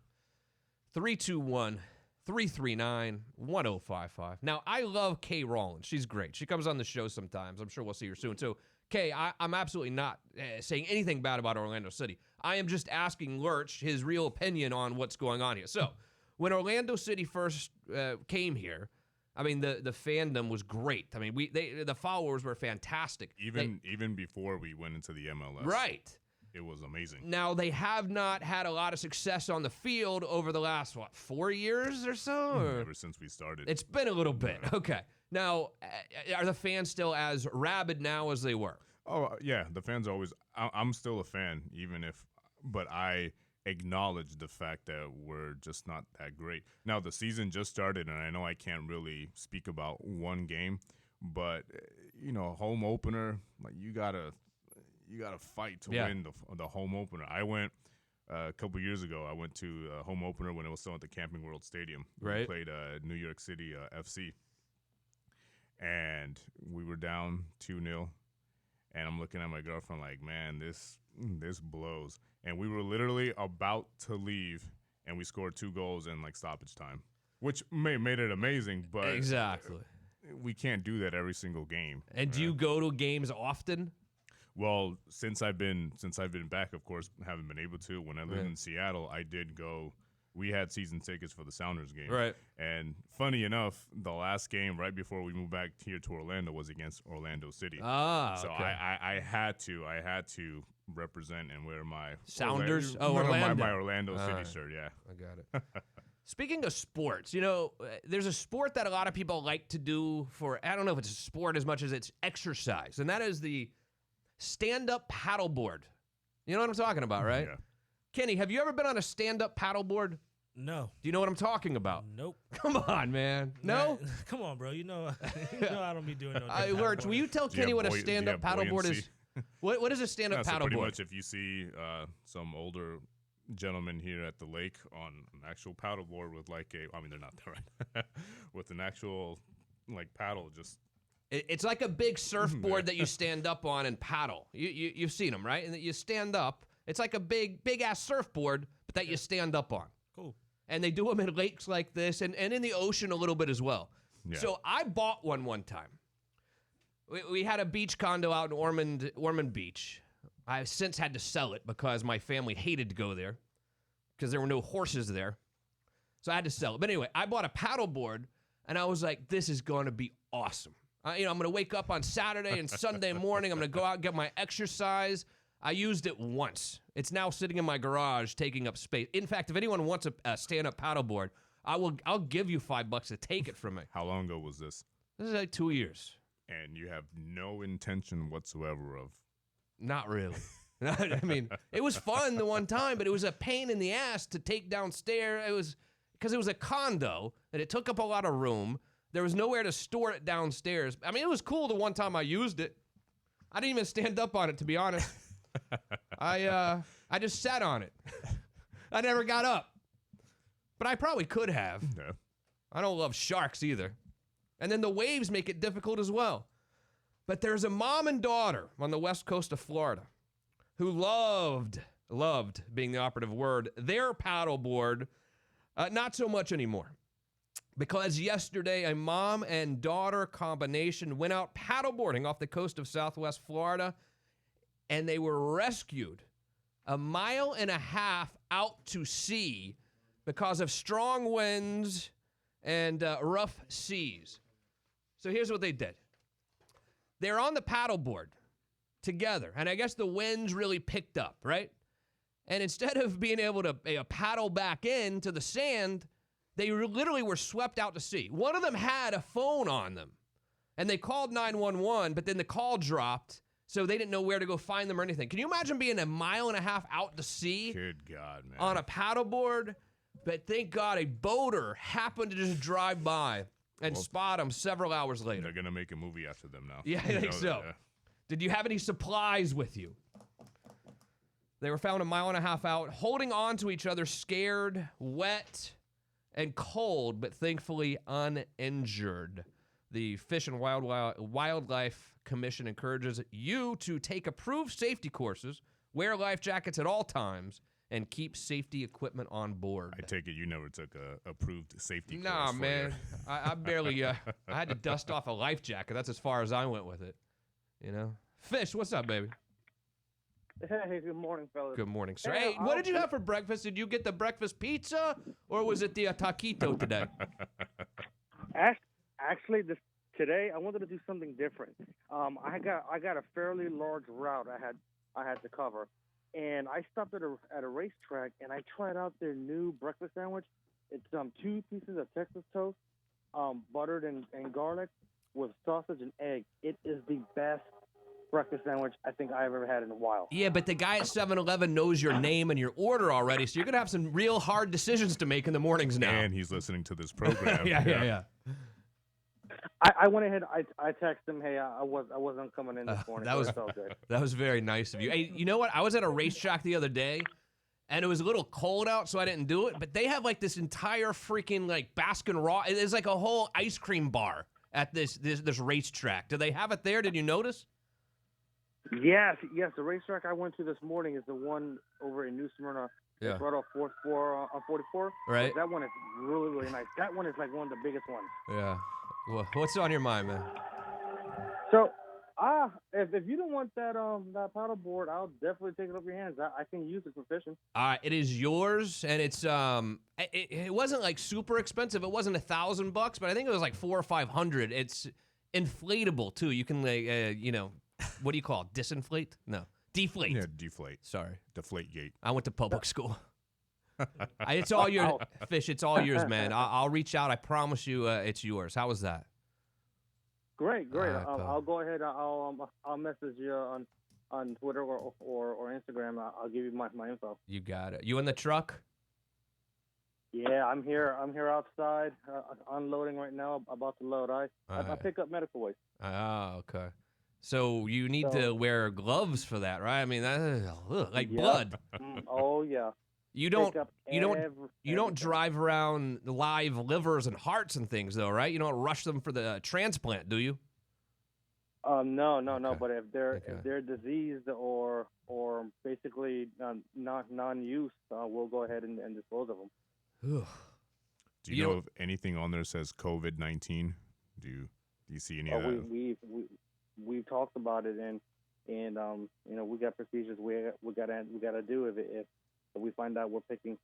321-339-1055. Now, I love Kay Rollins. She's great. She comes on the show sometimes. I'm sure we'll see her soon. So, Kay, I'm absolutely not saying anything bad about Orlando City. I am just asking Lurch his real opinion on what's going on here. So, when Orlando City first came here, I mean, the fandom was great. I mean, the followers were fantastic. Even before we went into the MLS. Right. It was amazing. Now, they have not had a lot of success on the field over the last, 4 years or so? Ever since we started. It's been a little bit. Okay. Now, are the fans still as rabid now as they were? Oh, yeah. The fans always... I'm still a fan, but I acknowledge the fact that we're just not that great. Now, the season just started, and I know I can't really speak about one game, but, home opener, like, you gotta fight to win the home opener. I went a couple years ago. I went to a home opener when it was still at the Camping World Stadium. Right. We played New York City FC, and we were down 2-0. And I'm looking at my girlfriend like, man, this blows. And we were literally about to leave, and we scored 2 goals in stoppage time, which made it amazing. But exactly, we can't do that every single game. And do you go to games often? Well, since I've been back, of course, haven't been able to. When I lived in Seattle, I did go. We had season tickets for the Sounders game. Right. And funny enough, the last game right before we moved back here to Orlando was against Orlando City. So okay. I had to represent and wear my Sounders. Orlando. My Orlando City shirt. Yeah, I got it. Speaking of sports, there's a sport that a lot of people like to do for. I don't know if it's a sport as much as it's exercise, and that is the stand-up paddleboard. You know what I'm talking about, right? Yeah. Kenny, have you ever been on a stand-up paddleboard? No. Do you know what I'm talking about? Nope. Come on, man. No? Come on, bro. You know I don't be doing no Lurch, will you tell Kenny what a stand-up paddleboard is? What is a stand-up paddleboard? Pretty much if you see some older gentlemen here at the lake on an actual paddleboard with they're not there, right? With an actual paddle, just... It's like a big surfboard that you stand up on and paddle. You've seen them, right? And that you stand up. It's like a big ass surfboard, but that you stand up on. Cool. And they do them in lakes like this and in the ocean a little bit as well. Yeah. So I bought one time. We had a beach condo out in Ormond Beach. I've since had to sell it because my family hated to go there because there were no horses there. So I had to sell it. But anyway, I bought a paddleboard, and I was like, this is going to be awesome. I'm going to wake up on Saturday and Sunday morning. I'm going to go out and get my exercise. I used it once. It's now sitting in my garage, taking up space. In fact, if anyone wants a stand-up paddleboard, I'll give you $5 to take it from me. How long ago was this? This is 2 years. And you have no intention whatsoever of... Not really. I mean, it was fun the one time, but it was a pain in the ass to take downstairs. It was because it was a condo, and it took up a lot of room. There was nowhere to store it downstairs. I mean, it was cool the one time I used it. I didn't even stand up on it, to be honest. I just sat on it. I never got up. But I probably could have. Yeah. I don't love sharks either. And then the waves make it difficult as well. But there's a mom and daughter on the west coast of Florida who loved being the operative word, their paddleboard. Not so much anymore. Because yesterday, a mom and daughter combination went out paddleboarding off the coast of Southwest Florida, and they were rescued 1.5 miles out to sea because of strong winds and rough seas. So here's what they did. They're on the paddleboard together, and I guess the winds really picked up, right? And instead of being able to paddle back into the sand, they literally were swept out to sea. One of them had a phone on them, and they called 911, but then the call dropped, so they didn't know where to go find them or anything. Can you imagine being a mile and a half out to sea? Good God, man. On a paddleboard? But thank God a boater happened to just drive by and spot them several hours later. They're going to make a movie after them now. Yeah, I think so. Did you have any supplies with you? They were found a mile and a half out, holding on to each other, scared, wet, and cold, but thankfully uninjured. The Fish and Wildlife Commission encourages you to take approved safety courses, wear life jackets at all times, and keep safety equipment on board. I take it you never took a approved safety course. Nah, man. I barely, I had to dust off a life jacket. That's as far as I went with it. You know? Fish, what's up, baby? Hey, good morning, fellas. Good morning, sir. Hey, what did you have for breakfast? Did you get the breakfast pizza, or was it the taquito today? Actually, today I wanted to do something different. I got a fairly large route I had to cover, and I stopped at a racetrack and I tried out their new breakfast sandwich. It's 2 pieces of Texas toast, buttered and garlic with sausage and egg. It is the best breakfast sandwich I think I've ever had in a while. Yeah, but the guy at 7-Eleven knows your name and your order already, so you're going to have some real hard decisions to make in the mornings now. And he's listening to this program. Yeah. I went ahead, I texted him, hey, I wasn't coming in this morning. That was very nice of you. Hey, you know what? I was at a racetrack the other day, and it was a little cold out, so I didn't do it, but they have like this entire freaking like Baskin-Robbins, it's like a whole ice cream bar at this racetrack. Do they have it there? Did you notice? Yes. The racetrack I went to this morning is the one over in New Smyrna. Yeah. It's right off 44. Right. That one is really, really nice. That one is like one of the biggest ones. Yeah. Well, what's on your mind, man? So, if you don't want that paddle board, I'll definitely take it off your hands. I can use it for fishing. It is yours, and it's it wasn't like super expensive. It wasn't $1,000, but I think it was like $400 or $500. It's inflatable too. You can like what do you call it? Disinflate? No, deflate. Yeah, deflate. Sorry, Deflate gate. I went to public school. It's all yours, Fish. It's all yours, man. I'll reach out. I promise you, it's yours. How was that? Great. I'll go ahead. I'll message you on Twitter or Instagram. I'll give you my info. You got it. You in the truck? Yeah, I'm here. I'm here outside, unloading right now. About to load. I pick up medical waste. Oh, okay. So you need to wear gloves for that, right? I mean, that's like blood. Oh yeah. You don't drive around live livers and hearts and things, though, right? You don't rush them for the transplant, do you? No. But if they're diseased or basically non-use, we'll go ahead and dispose of them. Do you know if anything on there says COVID-19? Do you see any of that? We've talked about it, and we got procedures we gotta do if we find out we're picking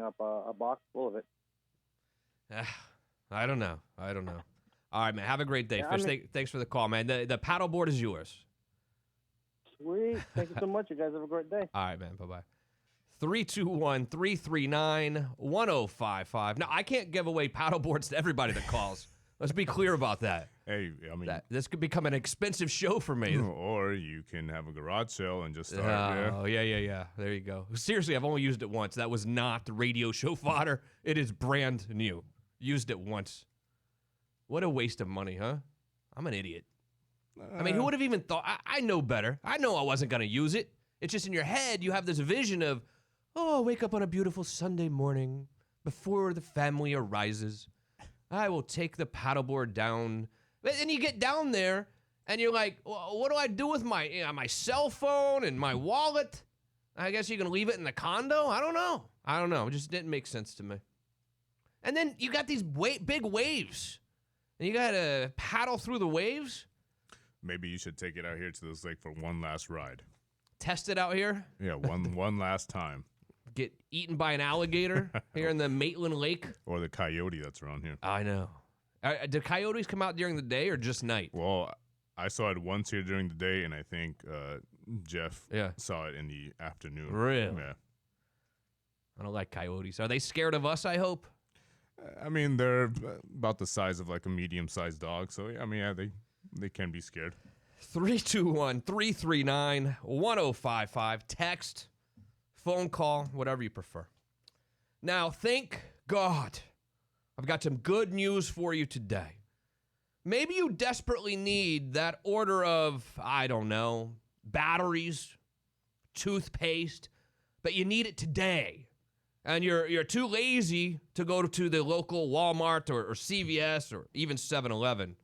up a box full of it. I don't know. All right, man. Have a great day, Fish. Thanks for the call, man. The paddleboard is yours. Sweet. Thank you so much. You guys have a great day. All right, man. Bye-bye. 321-339-1055. Now, I can't give away paddleboards to everybody that calls. Let's be clear about that. Hey, I mean, this could become an expensive show for me. Or you can have a garage sale and just start. Oh, yeah. There you go. Seriously, I've only used it once. That was not the radio show fodder. It is brand new. Used it once. What a waste of money, huh? I'm an idiot. I mean, who would have even thought? I know better. I know I wasn't going to use it. It's just in your head, you have this vision of, wake up on a beautiful Sunday morning before the family arises. I will take the paddleboard down. And you get down there, and you're like, what do I do with my cell phone and my wallet? I guess you can leave it in the condo? I don't know. It just didn't make sense to me. And then you got these big waves, and you got to paddle through the waves? Maybe you should take it out here to this lake for one last ride. Test it out here? Yeah, one last time. get eaten by an alligator here in the Maitland Lake. Or the coyote that's around here. I know. Do coyotes come out during the day or just night? Well, I saw it once here during the day, and I think Jeff saw it in the afternoon. Really? Yeah. I don't like coyotes. Are they scared of us, I hope? I mean, they're about the size of like a medium-sized dog, so I mean, yeah, they can be scared. 321-339-1055. Text, phone call, whatever you prefer. Now, thank God, I've got some good news for you today. Maybe you desperately need that order of, I don't know, batteries, toothpaste, but you need it today. And you're too lazy to go to the local Walmart or CVS or even 7-Eleven.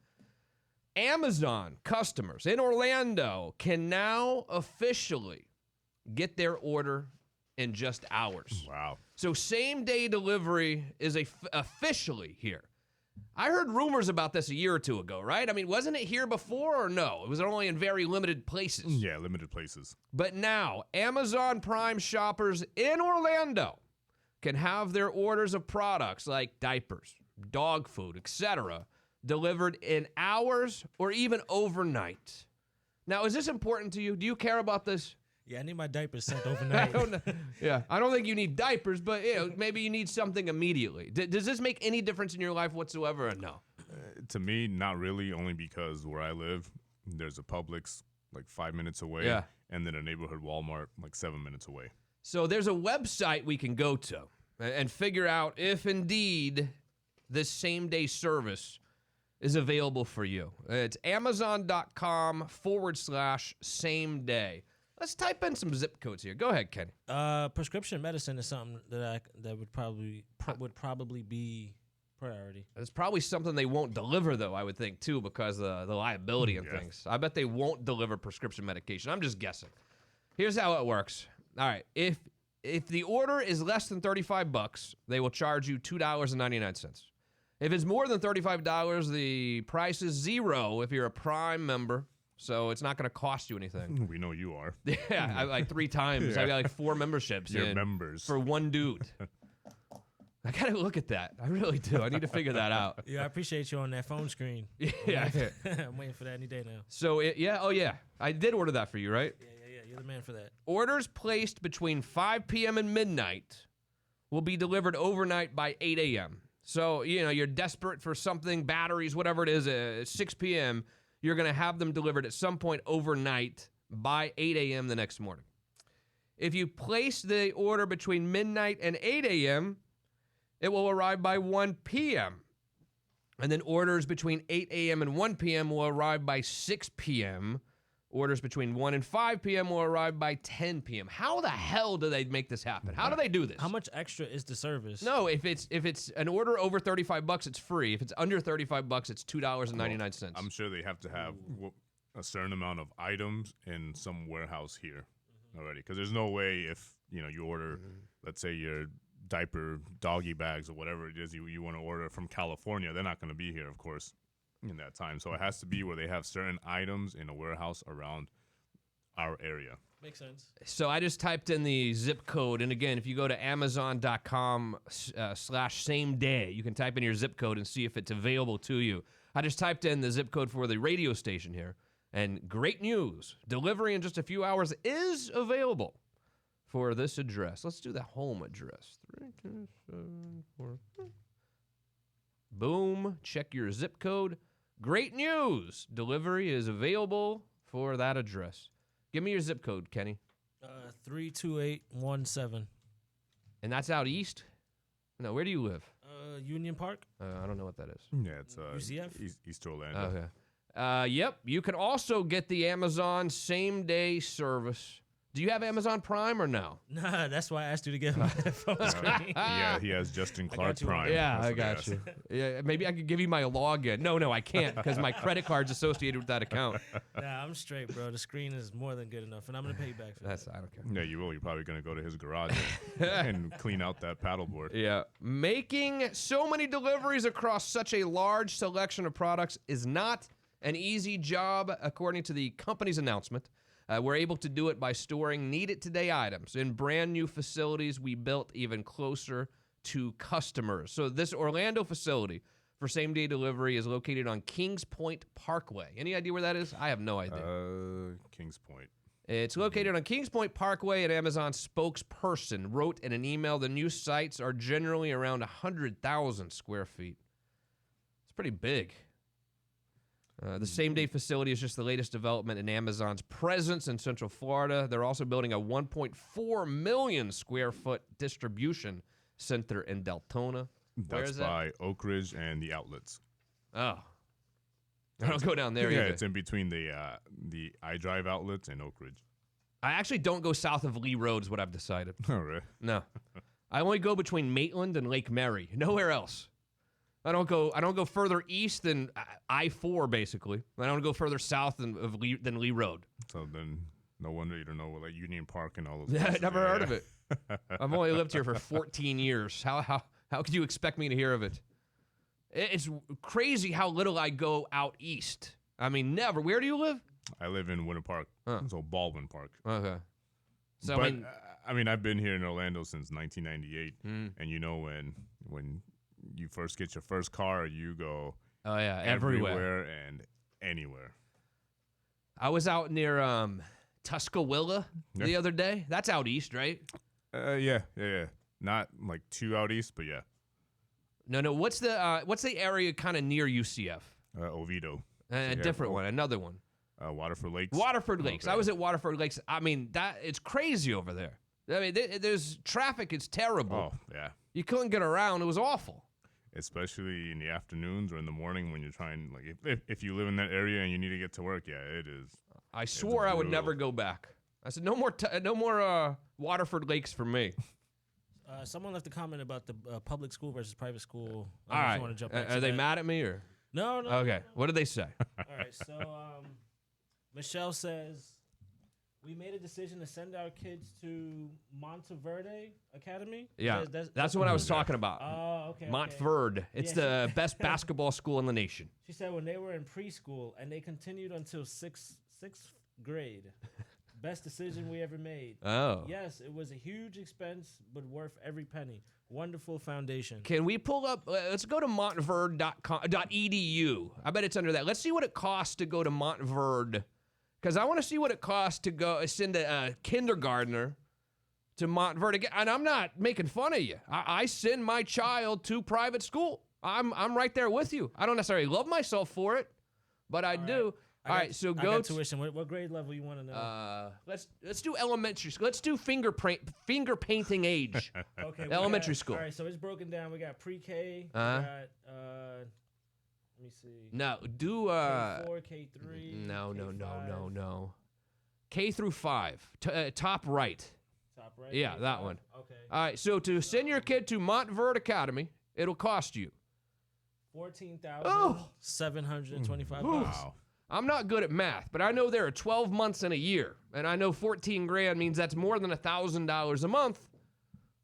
Amazon customers in Orlando can now officially get their order in just hours. Wow. So same-day delivery is officially here. I heard rumors about this a year or two ago, right? I mean, wasn't it here before or no? It was only in very limited places. Yeah, limited places. But now, Amazon Prime shoppers in Orlando can have their orders of products like diapers, dog food, etc., delivered in hours or even overnight. Now, is this important to you? Do you care about this? Yeah, I need my diapers sent overnight. I don't think you need diapers, but maybe you need something immediately. Does this make any difference in your life whatsoever or no? To me, not really, only because where I live, there's a Publix like 5 minutes away, and then a neighborhood Walmart like 7 minutes away. So there's a website we can go to and figure out if indeed this same-day service is available for you. It's Amazon.com/same day. Let's type in some zip codes here. Go ahead, Kenny. Prescription medicine is something that would probably be priority. It's probably something they won't deliver, though, I would think, too, because of the liability and things. I bet they won't deliver prescription medication. I'm just guessing. Here's how it works. All right. If the order is less than $35, they will charge you $2.99. If it's more than $35, the price is $0 if you're a Prime member. So it's not going to cost you anything. We know you are. Yeah, I like 3 times. I got like 4 memberships. You're members. For one dude. I got to look at that. I really do. I need to figure that out. Yeah, I appreciate you on that phone screen. Yeah. I'm waiting for that any day now. So, I did order that for you, right? Yeah. You're the man for that. Orders placed between 5 p.m. and midnight will be delivered overnight by 8 a.m. So, you're desperate for something, batteries, whatever it is, at 6 p.m., you're going to have them delivered at some point overnight by 8 a.m. the next morning. If you place the order between midnight and 8 a.m., it will arrive by 1 p.m. And then orders between 8 a.m. and 1 p.m. will arrive by 6 p.m. Orders between 1 and 5 p.m. will arrive by 10 p.m. How the hell do they make this happen? How do they do this? How much extra is the service? No, if it's an order over $35, it's free. If it's under $35, it's $2.99. I'm sure they have to have a certain amount of items in some warehouse here already, because there's no way if you order, let's say your diaper, doggy bags, or whatever it is you want to order from California, they're not going to be here, of course, in that time. So it has to be where they have certain items in a warehouse around our area. Makes sense. So I just typed in the zip code, and again, if you go to Amazon.com/same day, you can type in your zip code and see if it's available to you. I just typed in the zip code for the radio station here, and great news, delivery in just a few hours is available for this address. Let's do the home address. 327 Boom, check your zip code. Great news, delivery is available for that address. Give me your zip code, Kenny. 32817. And that's out east? No, where do you live? Union Park. I don't know what that is. Yeah, it's UCF? East Orlando. Okay. Yep, you can also get the Amazon same-day service. Do you have Amazon Prime or no? Nah, that's why I asked you to get my phone screen. Yeah, he has Justin Clark Prime. Yeah, I got you. Yeah, maybe I could give you my login. No, I can't because my credit card's associated with that account. Nah, I'm straight, bro. The screen is more than good enough, and I'm going to pay you back for that. I don't care. Yeah, you will. You're probably going to go to his garage and clean out that paddleboard. Yeah. Making so many deliveries across such a large selection of products is not an easy job, according to the company's announcement. We're able to do it by storing need-it-today items in brand new facilities we built even closer to customers. So this Orlando facility for same-day delivery is located on Kings Point Parkway. Any idea where that is? I have no idea. Kings Point. It's located on Kings Point Parkway, and Amazon's spokesperson wrote in an email the new sites are generally around 100,000 square feet. It's pretty big. The same-day facility is just the latest development in Amazon's presence in Central Florida. They're also building a 1.4 million square foot distribution center in Deltona. That's by Oak Ridge and the outlets. Oh. I don't go down there either. Yeah, it's in between the iDrive outlets and Oak Ridge. I actually don't go south of Lee Road is what I've decided. Oh, really? No. I only go between Maitland and Lake Mary. Nowhere else. I don't go further east than I-4, basically. I don't go further south than Lee Road. So then, no wonder you don't know like Union Park and all those. Yeah, I places. never heard of it. I've only lived here for 14 years. How could you expect me to hear of it? It's crazy how little I go out east. I mean, never. Where do you live? I live in Winter Park, so Baldwin Park. Okay. So but, I mean, I've been here in Orlando since 1998, and you know when you first get your first car, you go everywhere and anywhere. I was out near Tuscaloosa the other day. That's out east, right? Yeah. Not like too out east, but yeah. No. What's the area kind of near UCF? Oviedo. A different one. Another one. Waterford Lakes. Waterford Lakes. I was at Waterford Lakes. I mean, it's crazy over there. I mean, there's traffic. It's terrible. Oh, yeah. You couldn't get around. It was awful. Especially in the afternoons or in the morning when you're trying, like, if you live in that area and you need to get to work, yeah, it is. I swore I would never go back. I said, no more Waterford Lakes for me. Someone left a comment about the public school versus private school. All right. Want to jump back Are they mad at me or? No. Okay. What did they say? All right. So Michelle says, we made a decision to send our kids to Monteverde Academy. Yeah, that's what I was talking about. Oh, okay. Montverde. It's the best basketball school in the nation. She said when they were in preschool and they continued until sixth grade. Best decision we ever made. Oh. Yes, it was a huge expense, but worth every penny. Wonderful foundation. Can we pull up? Let's go to montverde.edu. I bet it's under that. Let's see what it costs to go to Montverde. Because I want to see what it costs to send a kindergartner to Montverde. And I'm not making fun of you. I send my child to private school. I'm right there with you. I don't necessarily love myself for it, but I do. All right, so go to tuition. What grade level you want to know? Let's do elementary school. Let's do finger painting age. Okay. Elementary school. All right, so it's broken down. We got pre-K. We got let me see. No, do K4, K3. No. K through 5. Top right. Top right. Yeah, that one. Okay. All right, so to send your kid to Montverde Academy, it'll cost you $14,725. Wow. I'm not good at math, but I know there are 12 months in a year, and I know 14 grand means that's more than $1,000 a month.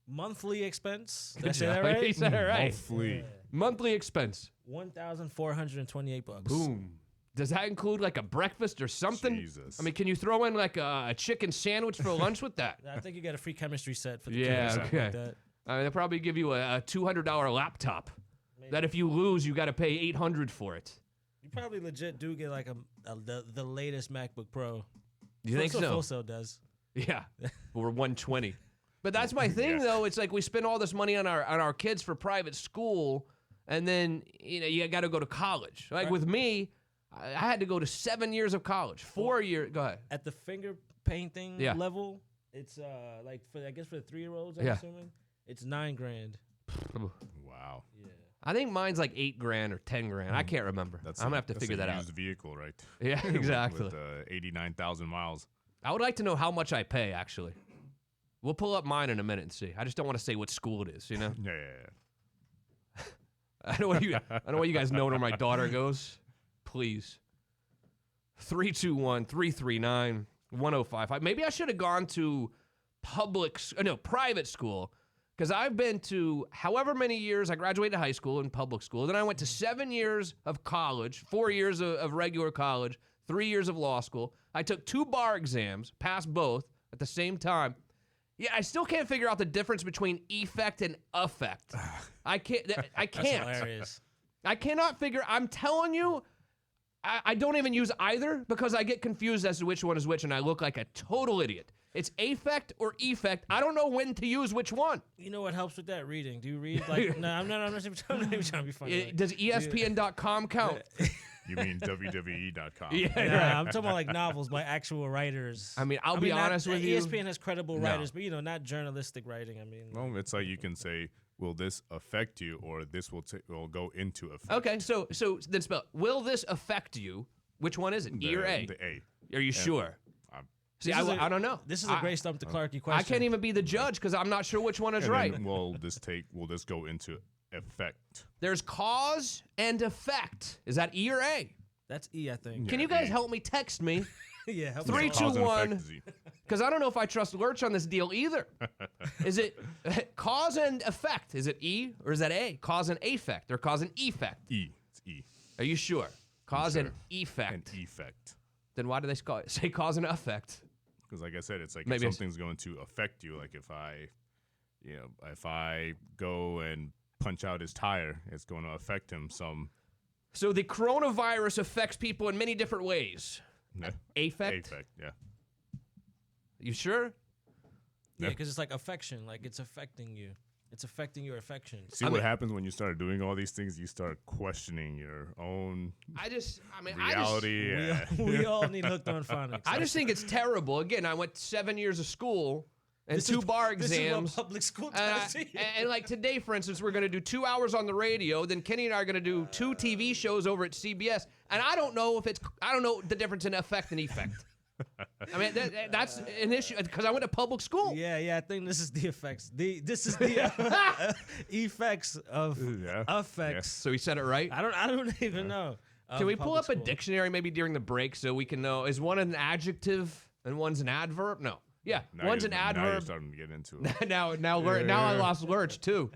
Monthly expense. Good Did I say that job. right? You said it right. Monthly. Yeah. Monthly expense. $1,428. Boom. Does that include like a breakfast or something? Jesus. I mean, can you throw in like a chicken sandwich for lunch with that? I think you get a free chemistry set for the Yeah, kids. okay. Like that. They'll probably give you a $200 laptop. That if you lose, you got to pay $800 for it. You probably legit do get like the latest MacBook Pro. You think so? Full Sail does. Yeah, or 120. But that's my thing, though. It's like we spend all this money on our kids for private school, and then you got to go to college. Like with me, I had to go to 7 years of college, 4 years. Go ahead. At the finger painting level, it's like for the 3-year-olds. I'm assuming it's $9,000. Wow. Yeah. I think mine's like $8,000 or $10,000. I can't remember. I'm gonna have to figure that out. Used vehicle, right? Yeah, exactly. With 89,000 miles. I would like to know how much I pay. Actually, we'll pull up mine in a minute and see. I just don't want to say what school it is. You know. Yeah. I don't want you guys know where my daughter goes. Please. 321-339-1055. Maybe I should have gone to private school. Because I've been to however many years, I graduated high school and public school. Then I went to 7 years of college, 4 years of regular college, 3 years of law school. I took 2 bar exams, passed both at the same time. Yeah, I still can't figure out the difference between effect and affect. I can't. That's hilarious. I cannot figure. I'm telling you, I don't even use either because I get confused as to which one is which, and I look like a total idiot. It's affect or effect. I don't know when to use which one. You know what helps with that? Reading. Do you read? Like, no, I'm not even trying to be funny. Does ESPN.com count? You mean WWE.com? Yeah, I'm talking about like novels by actual writers. I mean, I'll be honest with you. ESPN has credible writers, but not journalistic writing. I mean, well, it's like you can say, "Will this affect you?" or "This will go into effect." Okay, so then spell. Will this affect you? Which one is it? E or A? The A. Are you sure? See, I don't know. This is a great Stump to Clarky question. I can't even be the judge because I'm not sure which one is right. Will this go into effect? There's cause and effect. Is that E or A? That's E, I think. Can you guys help me? Text me. Yeah, help 3, 2, 1. Because I don't know if I trust Lurch on this deal either. Is it cause and effect? Is it E or is that A? Cause and affect or cause and effect? E. It's E. Are you sure? Cause and effect. And effect. Then why do they say cause and effect? Because, like I said, it's like Maybe if something's going to affect you. Like if I go and punch out his tire, it's going to affect him some. So the coronavirus affects people in many different ways. No. Affect? Affect, yeah. You sure? Yeah, because it's like affection. Like it's affecting you. It's affecting your affection. See what happens when you start doing all these things? You start questioning your own reality. We all need hooked on phonics. I just think it's terrible. Again, I went 7 years of school and 2 bar exams. This is what public school does. And like today, for instance, we're going to do 2 hours on the radio. Then Kenny and I are going to do 2 TV shows over at CBS. And I don't know the difference in effect and effect. I mean, that's an issue because I went to public school. Yeah, I think this is the effects. This is the effects of effects. So he said it right? I don't even know. Can we pull up a dictionary maybe during the break so we can know? Is one an adjective and one's an adverb? No. Yeah, one's an adverb. Now you're starting to get into it. now I lost Lurch too.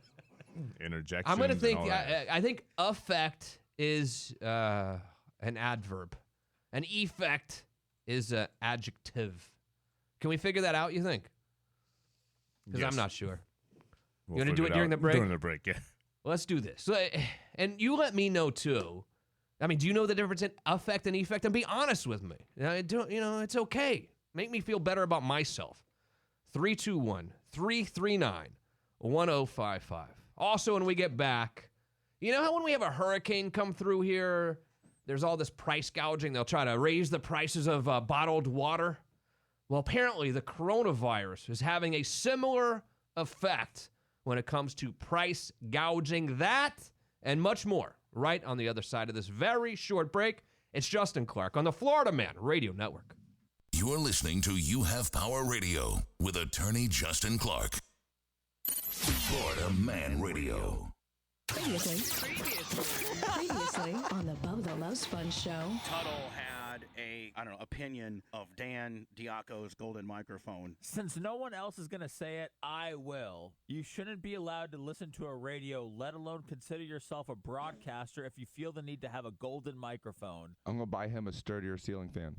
Interjections. I'm gonna think. I think affect is an adverb, an effect is an adjective. Can we figure that out, you think? Because I'm not sure. You want to do it during the break? During the break, yeah. Well, let's do this. And you let me know, too. I mean, do you know the difference in affect and effect? And be honest with me. It's okay. Make me feel better about myself. 321-339-1055. Also, when we get back, you know how when we have a hurricane come through here, there's all this price gouging. They'll try to raise the prices of bottled water. Well, apparently the coronavirus is having a similar effect when it comes to price gouging. That and much more right on the other side of this very short break. It's Justin Clark on the Florida Man Radio Network. You're listening to You Have Power Radio with attorney Justin Clark. Florida Man Radio. Previously on the Bubba the Love Sponge show. Tuttle had a, opinion of Dan Diaco's golden microphone. Since no one else is going to say it, I will. You shouldn't be allowed to listen to a radio, let alone consider yourself a broadcaster if you feel the need to have a golden microphone. I'm going to buy him a sturdier ceiling fan.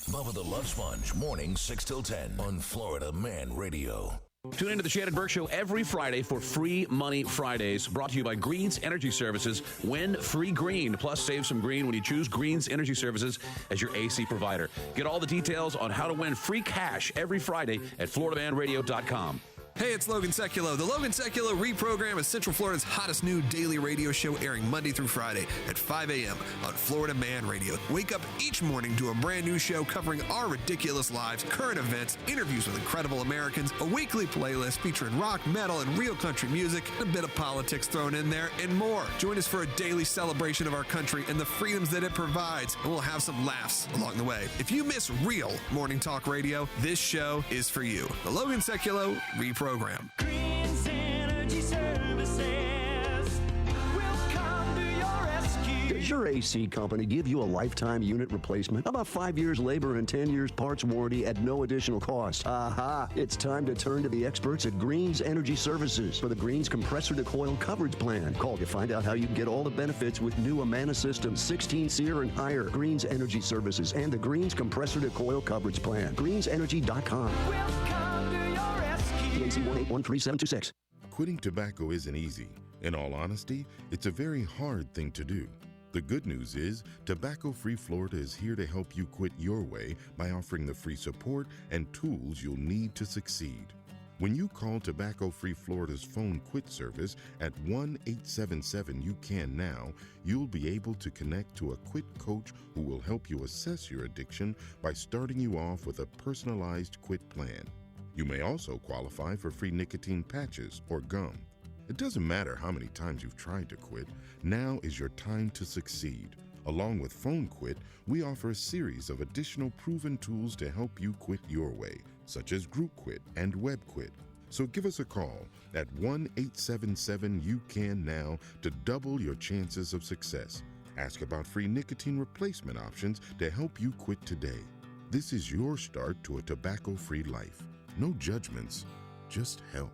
Bubba the Love Sponge, mornings 6 till 10 on Florida Man Radio. Tune into the Shannon Burke Show every Friday for Free Money Fridays, brought to you by Greens Energy Services. Win free green, plus save some green when you choose Greens Energy Services as your AC provider. Get all the details on how to win free cash every Friday at FloridaManRadio.com. Hey, it's Logan Sekulow. The Logan Sekulow reprogram is Central Florida's hottest new daily radio show, airing Monday through Friday at 5 a.m. on Florida Man Radio. Wake up each morning to a brand new show covering our ridiculous lives, current events, interviews with incredible Americans, a weekly playlist featuring rock, metal, and real country music, a bit of politics thrown in there, and more. Join us for a daily celebration of our country and the freedoms that it provides, and we'll have some laughs along the way. If you miss real morning talk radio, this show is for you. The Logan Sekulow reprogram. Greens Energy Services will come to your rescue. your AC company give you a lifetime unit replacement? How about 5 years labor and 10 years parts warranty at no additional cost? Aha! It's time to turn to the experts at Greens Energy Services for the Greens Compressor to Coil Coverage Plan. Call to find out how you can get all the benefits with new Amana Systems 16 SEER and higher. Greens Energy Services and the Greens Compressor to Coil Coverage Plan. GreensEnergy.com. PAC 1813726. Quitting tobacco isn't easy. In all honesty, it's a very hard thing to do. The good news is, Tobacco Free Florida is here to help you quit your way by offering the free support and tools you'll need to succeed. When you call Tobacco Free Florida's phone quit service at 1-877-YOU-CAN-NOW, you'll be able to connect to a quit coach who will help you assess your addiction by starting you off with a personalized quit plan. You may also qualify for free nicotine patches or gum. It doesn't matter how many times you've tried to quit, now is your time to succeed. Along with Phone Quit, we offer a series of additional proven tools to help you quit your way, such as Group Quit and Web Quit. So give us a call at 1-877-YOU-CAN-NOW to double your chances of success. Ask about free nicotine replacement options to help you quit today. This is your start to a tobacco-free life. No judgments, just help.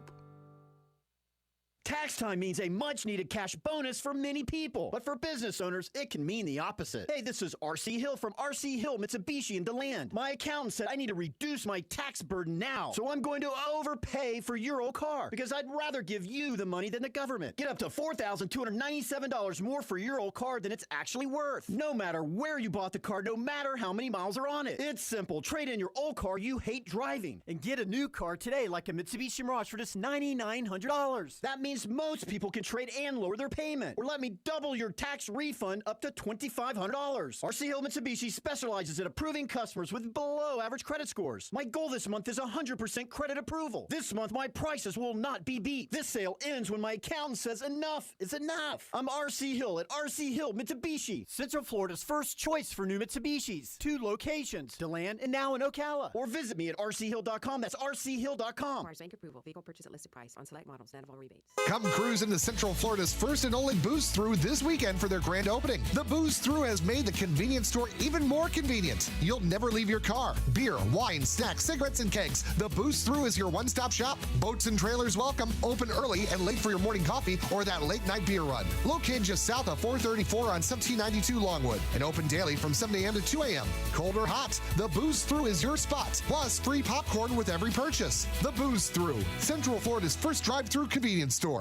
Tax time means a much-needed cash bonus for many people. But for business owners, it can mean the opposite. Hey, this is R.C. Hill from R.C. Hill, Mitsubishi in DeLand. My accountant said I need to reduce my tax burden now. So I'm going to overpay for your old car because I'd rather give you the money than the government. Get up to $4,297 more for your old car than it's actually worth. No matter where you bought the car, no matter how many miles are on it. It's simple. Trade in your old car you hate driving and get a new car today like a Mitsubishi Mirage for just $9,900. That means most people can trade and lower their payment. Or let me double your tax refund up to $2,500. RC Hill Mitsubishi specializes in approving customers with below average credit scores. My goal this month is 100% credit approval. This month, my prices will not be beat. This sale ends when my accountant says enough is enough. I'm RC Hill at RC Hill Mitsubishi, Central Florida's first choice for new Mitsubishis. 2 locations, DeLand and now in Ocala. Or visit me at rchill.com. That's rchill.com. Requires bank approval. Vehicle purchase at listed price on select models. Net of all rebates. Come cruise into Central Florida's first and only Booze Through this weekend for their grand opening. The Booze Through has made the convenience store even more convenient. You'll never leave your car. Beer, wine, snacks, cigarettes, and kegs. The Booze Through is your one-stop shop. Boats and trailers welcome. Open early and late for your morning coffee or that late-night beer run. Located just south of 434 on 1792 Longwood. And open daily from 7 a.m. to 2 a.m. Cold or hot, the Booze Through is your spot. Plus, free popcorn with every purchase. The Booze Through, Central Florida's first drive-through convenience store.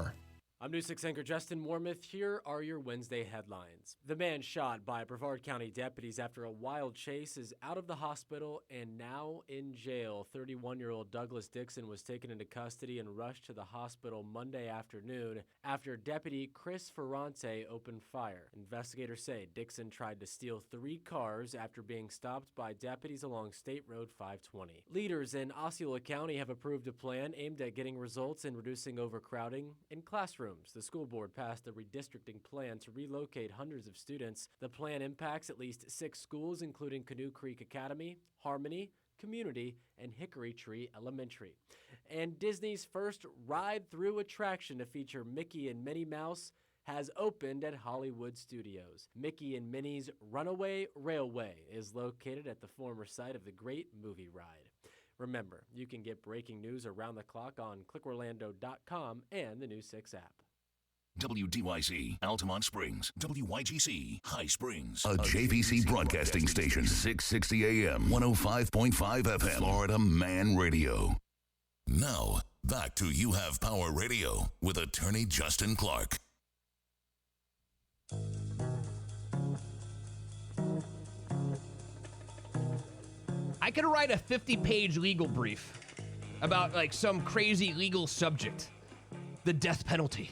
I'm News 6 anchor Justin Warmoth. Here are your Wednesday headlines. The man shot by Brevard County deputies after a wild chase is out of the hospital and now in jail. 31-year-old Douglas Dixon was taken into custody and rushed to the hospital Monday afternoon after Deputy Chris Ferrante opened fire. Investigators say Dixon tried to steal 3 cars after being stopped by deputies along State Road 520. Leaders in Osceola County have approved a plan aimed at getting results in reducing overcrowding in classrooms. The school board passed a redistricting plan to relocate hundreds of students. The plan impacts at least 6 schools, including Canoe Creek Academy, Harmony, Community, and Hickory Tree Elementary. And Disney's first ride-through attraction to feature Mickey and Minnie Mouse has opened at Hollywood Studios. Mickey and Minnie's Runaway Railway is located at the former site of the Great Movie Ride. Remember, you can get breaking news around the clock on clickorlando.com and the News 6 app. WDYZ, Altamont Springs. WYGC, High Springs. A JVC broadcasting station. 660 AM, 105.5 FM. Florida Man Radio. Now, back to You Have Power Radio with attorney Justin Clark. I could write a 50-page legal brief about like some crazy legal subject, the death penalty.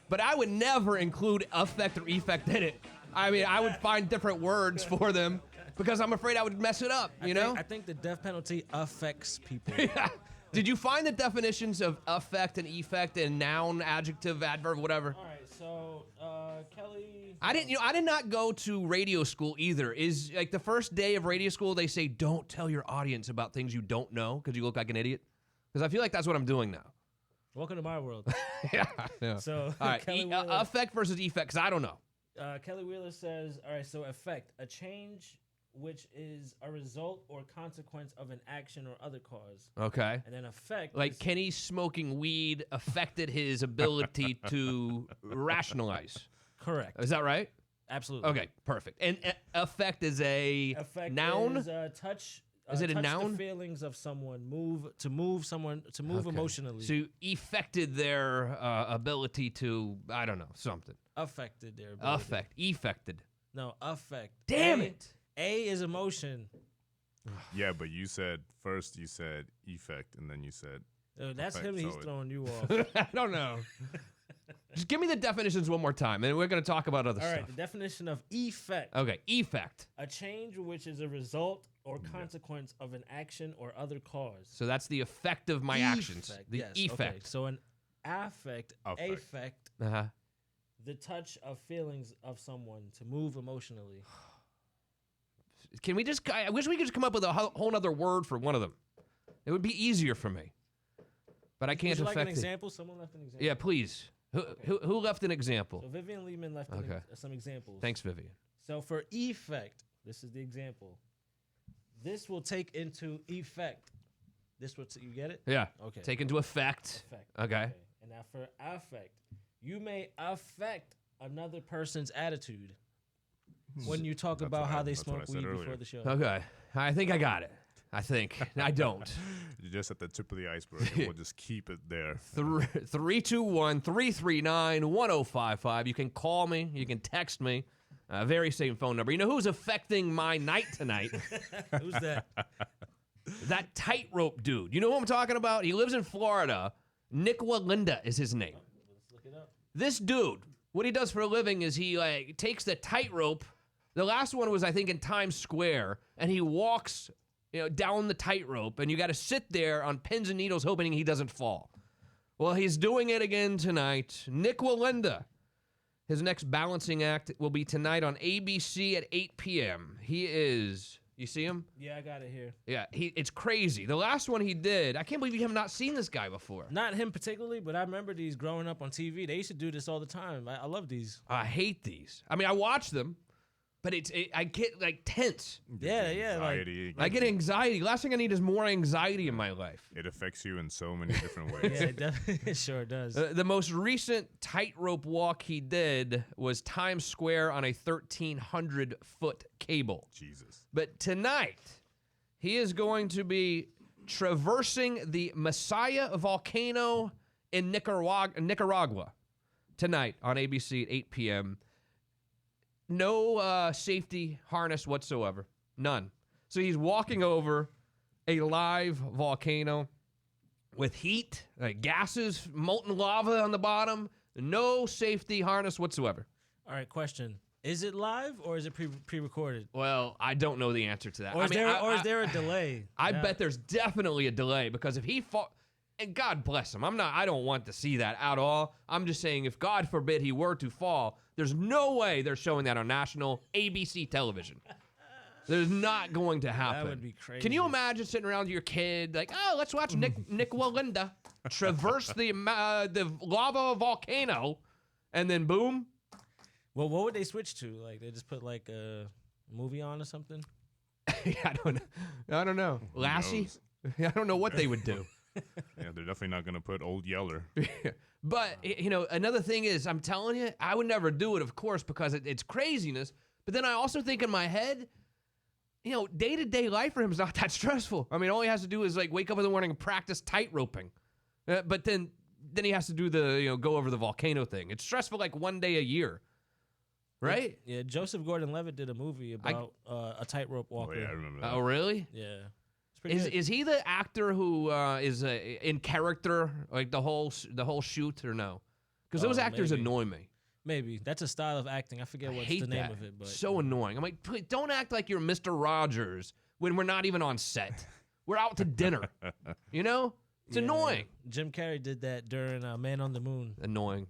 But I would never include affect or effect in it. I mean, I would find different words for them because I'm afraid I would mess it up, you know? I think the death penalty affects people. Yeah. Did you find the definitions of affect and effect and noun, adjective, adverb, whatever? All right, so Kelly. I did not go to radio school either. Is like the first day of radio school, they say don't tell your audience about things you don't know because you look like an idiot. Because I feel like that's what I'm doing now. Welcome to my world. Yeah. So all right, affect versus effect, because I don't know. Kelly Wheeler says, all right, so affect, a change which is a result or consequence of an action or other cause. Okay. And then affect. Like Kenny smoking weed affected his ability to rationalize. Correct. Is that right? Absolutely. Okay, perfect. And affect is a Affect noun? is touch. Is it a touch noun? The feelings of someone, move Okay. emotionally. So you affected their ability to, I don't know, something. Affected their ability. Effected. No, affect. Damn it. A is emotion. Yeah, but you said effect, and then you said. That's affect, him. He's so throwing you off. I don't know. Just give me the definitions one more time, and we're going to talk about other All stuff. right, the definition of effect. Okay, effect. A change which is a result or consequence of an action or other cause. So that's the effect of my actions. The yes, effect. Okay. So an affect. Uh-huh. The touch of feelings of someone to move emotionally. Can we just? I wish we could just come up with a whole other word for one of them. It would be easier for me. But I can't Would you affect like an it. example? Someone left an example. Yeah, please. Who left an example? So Vivian Lehman left some examples. Thanks, Vivian. So for effect, this is the example. This will take into effect. This will you get it? Yeah. Okay. Take into effect. Okay. And now for affect, you may affect another person's attitude when you talk about how they smoke weed before the show. Okay. I think I got it. I think. I don't. You're just at the tip of the iceberg, and we'll just keep it there. 321-339-1055. You can call me. You can text me. Very same phone number. You know who's affecting my night tonight? Who's that? That tightrope dude. You know who I'm talking about? He lives in Florida. Nick Walinda is his name. Let's look it up. This dude, what he does for a living is he takes the tightrope. The last one was, I think, in Times Square, and he walks down the tightrope, and you got to sit there on pins and needles hoping he doesn't fall. Well, he's doing it again tonight. Nick Walinda. His next balancing act will be tonight on ABC at 8 p.m. He is... You see him? Yeah, I got it here. Yeah, it's crazy. The last one he did, I can't believe you have not seen this guy before. Not him particularly, but I remember these growing up on TV. They used to do this all the time. I love these. I hate these. I mean, I watch them, but I get like tense. Yeah. Anxiety. I get anxiety. Last thing I need is more anxiety in my life. It affects you in so many different ways. Yeah, it definitely it sure does. The most recent tightrope walk he did was Times Square on a 1,300-foot cable. Jesus. But tonight, he is going to be traversing the Masaya volcano in Nicaragua tonight on ABC at 8 p.m. No safety harness whatsoever. None. So he's walking over a live volcano with heat, gases, molten lava on the bottom. No safety harness whatsoever. All right, question. Is it live or is it pre-recorded? Well, I don't know the answer to that. Or is there a delay? I bet there's definitely a delay because if he fall, and God bless him, I don't want to see that at all. I'm just saying if God forbid he were to fall, there's no way they're showing that on national ABC television. There's not going to happen. That would be crazy. Can you imagine sitting around with your kid like, oh, let's watch Nick Walinda traverse the lava volcano, and then boom. Well, what would they switch to? Like they just put like a movie on or something? I don't know. Lassie? I don't know what they would do. Yeah, they're definitely not going to put Old Yeller. But, another thing is, I'm telling you, I would never do it, of course, because it's craziness. But then I also think in my head, day-to-day life for him is not that stressful. I mean, all he has to do is, wake up in the morning and practice tight-roping. But then he has to do the, go over the volcano thing. It's stressful, one day a year. Right? Yeah, Joseph Gordon-Levitt did a movie about a tightrope walker. Oh, yeah, I remember that. Oh, really? Yeah. Is he the actor who is in character, the whole shoot, or no? Because those actors annoy me. Maybe. That's a style of acting. I forget what's the name of it. But so annoying. I'm like, please, don't act like you're Mr. Rogers when we're not even on set. We're out to dinner. It's annoying. Jim Carrey did that during Man on the Moon. Annoying.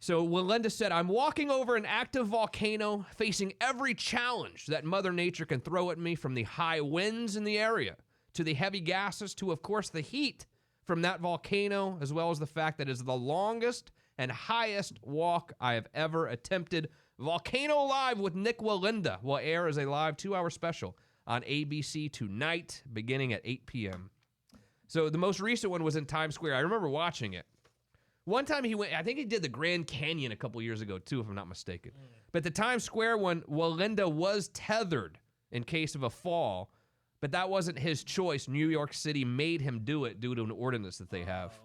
So Walinda said, I'm walking over an active volcano, facing every challenge that Mother Nature can throw at me, from the high winds in the area to the heavy gases to, of course, the heat from that volcano, as well as the fact that it is the longest and highest walk I have ever attempted. Volcano Live with Nick Walinda will air as a live 2-hour special on ABC tonight, beginning at 8 p.m. So the most recent one was in Times Square. I remember watching it. One time he went, I think he did the Grand Canyon a couple years ago too, if I'm not mistaken. But the Times Square one, Walinda was tethered in case of a fall, but that wasn't his choice. New York City made him do it due to an ordinance that they have.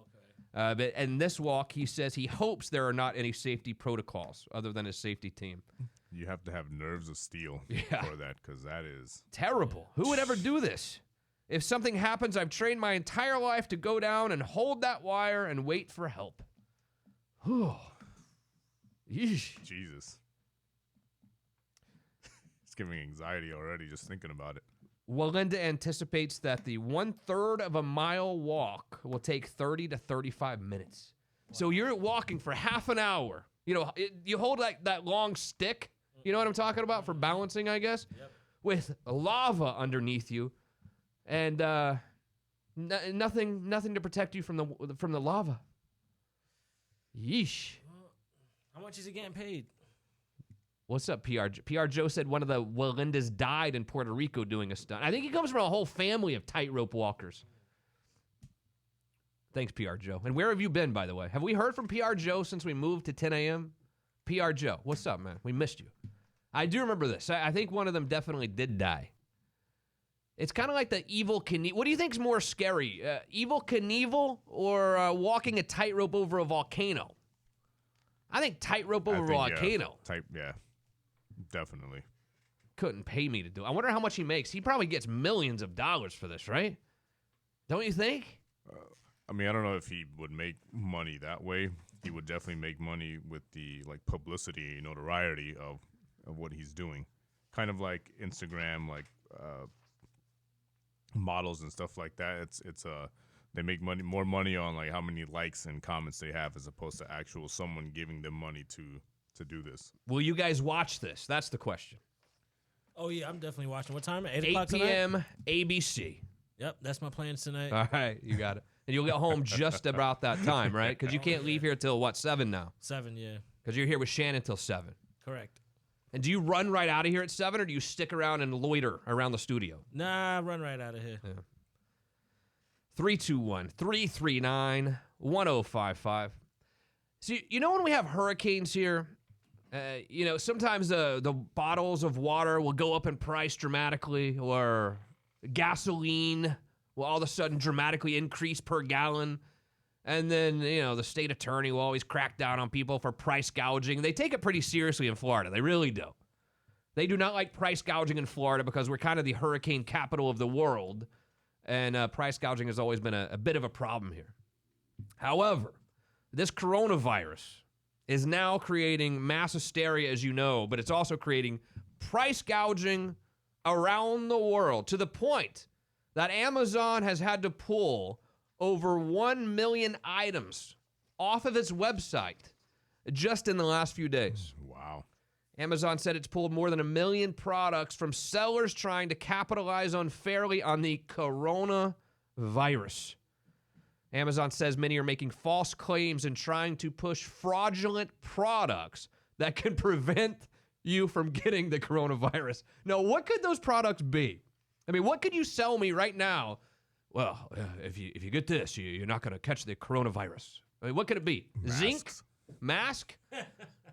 And this walk, he says he hopes there are not any safety protocols other than his safety team. You have to have nerves of steel for that, because that is terrible. Who would ever do this? If something happens, I've trained my entire life to go down and hold that wire and wait for help. Whew. Yeesh. Jesus. It's giving anxiety already just thinking about it. Walinda anticipates that the 1/3 of a mile walk will take 30 to 35 minutes. So you're walking for half an hour. You know, you hold like that long stick. You know what I'm talking about for balancing, I guess, with lava underneath you, and nothing to protect you from the lava. Yeesh. How much is he getting paid? What's up, PR? PR Joe said one of the Walindas died in Puerto Rico doing a stunt. I think he comes from a whole family of tightrope walkers. Thanks, PR Joe. And where have you been, by the way? Have we heard from PR Joe since we moved to 10 a.m.? PR Joe, what's up, man? We missed you. I do remember this. I think one of them definitely did die. It's kind of like the Evel Knievel. What do you think's more scary, Evel Knievel or walking a tightrope over a volcano? I think tightrope over a volcano. Yeah, definitely. Couldn't pay me to do it. I wonder how much he makes. He probably gets millions of dollars for this, right? Don't you think? I mean, I don't know if he would make money that way. He would definitely make money with the publicity, notoriety of what he's doing. Kind of like Instagram, models and stuff like that. It's they make more money on how many likes and comments they have as opposed to actual someone giving them money to do this. Will you guys watch this? That's the question. Oh yeah, I'm definitely watching. What time? 8 8 o'clock p.m. tonight? ABC. Yep, that's my plans tonight. All right, you got it. And you'll get home just about that time, right? Because you can't leave here till 7 now? 7, yeah. Because you're here with Shannon till 7. Correct. And do you run right out of here at 7, or do you stick around and loiter around the studio? Nah, run right out of here. Yeah. 321-339-1055. So, when we have hurricanes here, sometimes the bottles of water will go up in price dramatically, or gasoline will all of a sudden dramatically increase per gallon. And then, the state attorney will always crack down on people for price gouging. They take it pretty seriously in Florida. They really do. They do not like price gouging in Florida because we're kind of the hurricane capital of the world. And price gouging has always been a bit of a problem here. However, this coronavirus is now creating mass hysteria, as you know, but it's also creating price gouging around the world to the point that Amazon has had to pull over 1 million items off of its website just in the last few days. Wow. Amazon said it's pulled more than 1 million products from sellers trying to capitalize unfairly on the coronavirus. Amazon says many are making false claims and trying to push fraudulent products that can prevent you from getting the coronavirus. Now, what could those products be? I mean, what could you sell me right now? Well, if you get this, you're not going to catch the coronavirus. I mean, what could it be? Masks. Zinc? Mask?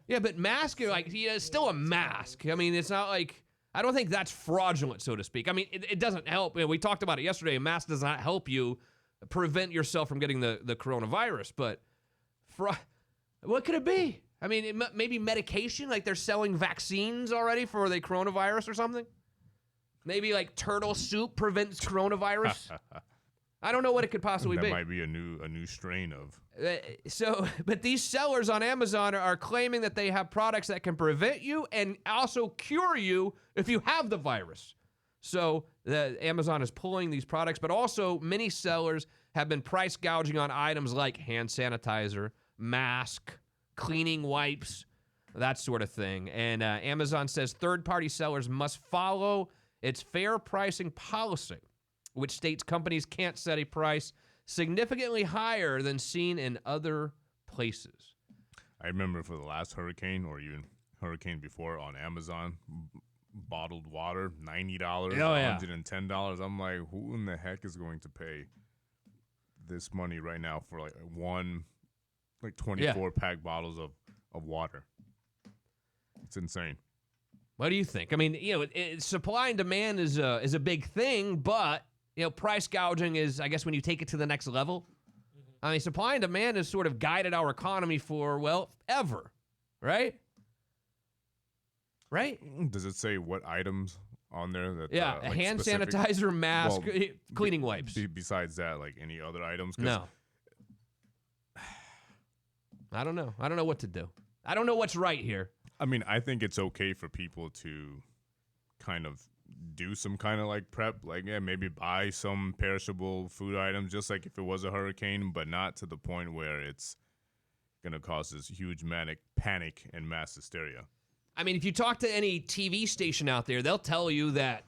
Yeah, but mask, it's still a mask. I mean, it's not like, I don't think that's fraudulent, so to speak. I mean, it doesn't help. We talked about it yesterday. A mask does not help you prevent yourself from getting the coronavirus, but what could it be? I mean, maybe medication, like they're selling vaccines already for the coronavirus or something? Maybe turtle soup prevents coronavirus? I don't know what it could possibly be. That might be a new strain of. But these sellers on Amazon are claiming that they have products that can prevent you and also cure you if you have the virus. So Amazon is pulling these products, but also many sellers have been price gouging on items like hand sanitizer, mask, cleaning wipes, that sort of thing. And Amazon says third-party sellers must follow its fair pricing policy, which states companies can't set a price significantly higher than seen in other places. I remember for the last hurricane or even hurricane before on Amazon, bottled water, $90, $110. I'm like, who in the heck is going to pay this money right now for like one, like 24-pack bottles of water? It's insane. What do you think? I mean, supply and demand is a big thing, but price gouging is, I guess, when you take it to the next level. I mean, supply and demand has sort of guided our economy for, well, ever, right? Right? Does it say what items on there? That a hand sanitizer, mask, cleaning wipes. Besides that, like any other items? No. I don't know. I don't know what to do. I don't know what's right here. I mean, I think it's okay for people to kind of do some kind of like prep, like maybe buy some perishable food items, just like if it was a hurricane, but not to the point where it's going to cause this huge panic and mass hysteria. I mean, if you talk to any TV station out there, they'll tell you that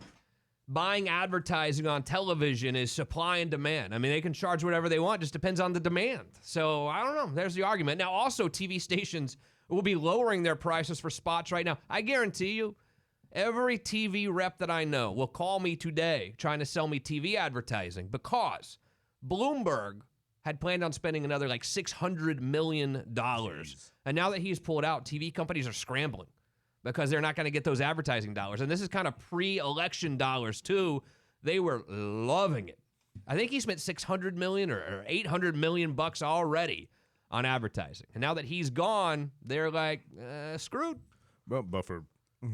buying advertising on television is supply and demand. I mean, they can charge whatever they want, just depends on the demand. So I don't know. There's the argument. Now, also, TV stations will be lowering their prices for spots right now. I guarantee you, every TV rep that I know will call me today trying to sell me TV advertising because Bloomberg had planned on spending another like $600 million. Jeez. And now that he's pulled out, TV companies are scrambling because they're not going to get those advertising dollars. And this is kind of pre-election dollars too. They were loving it. I think he spent $600 million or $800 million bucks already on advertising. And now that he's gone, they're like, screwed. But for,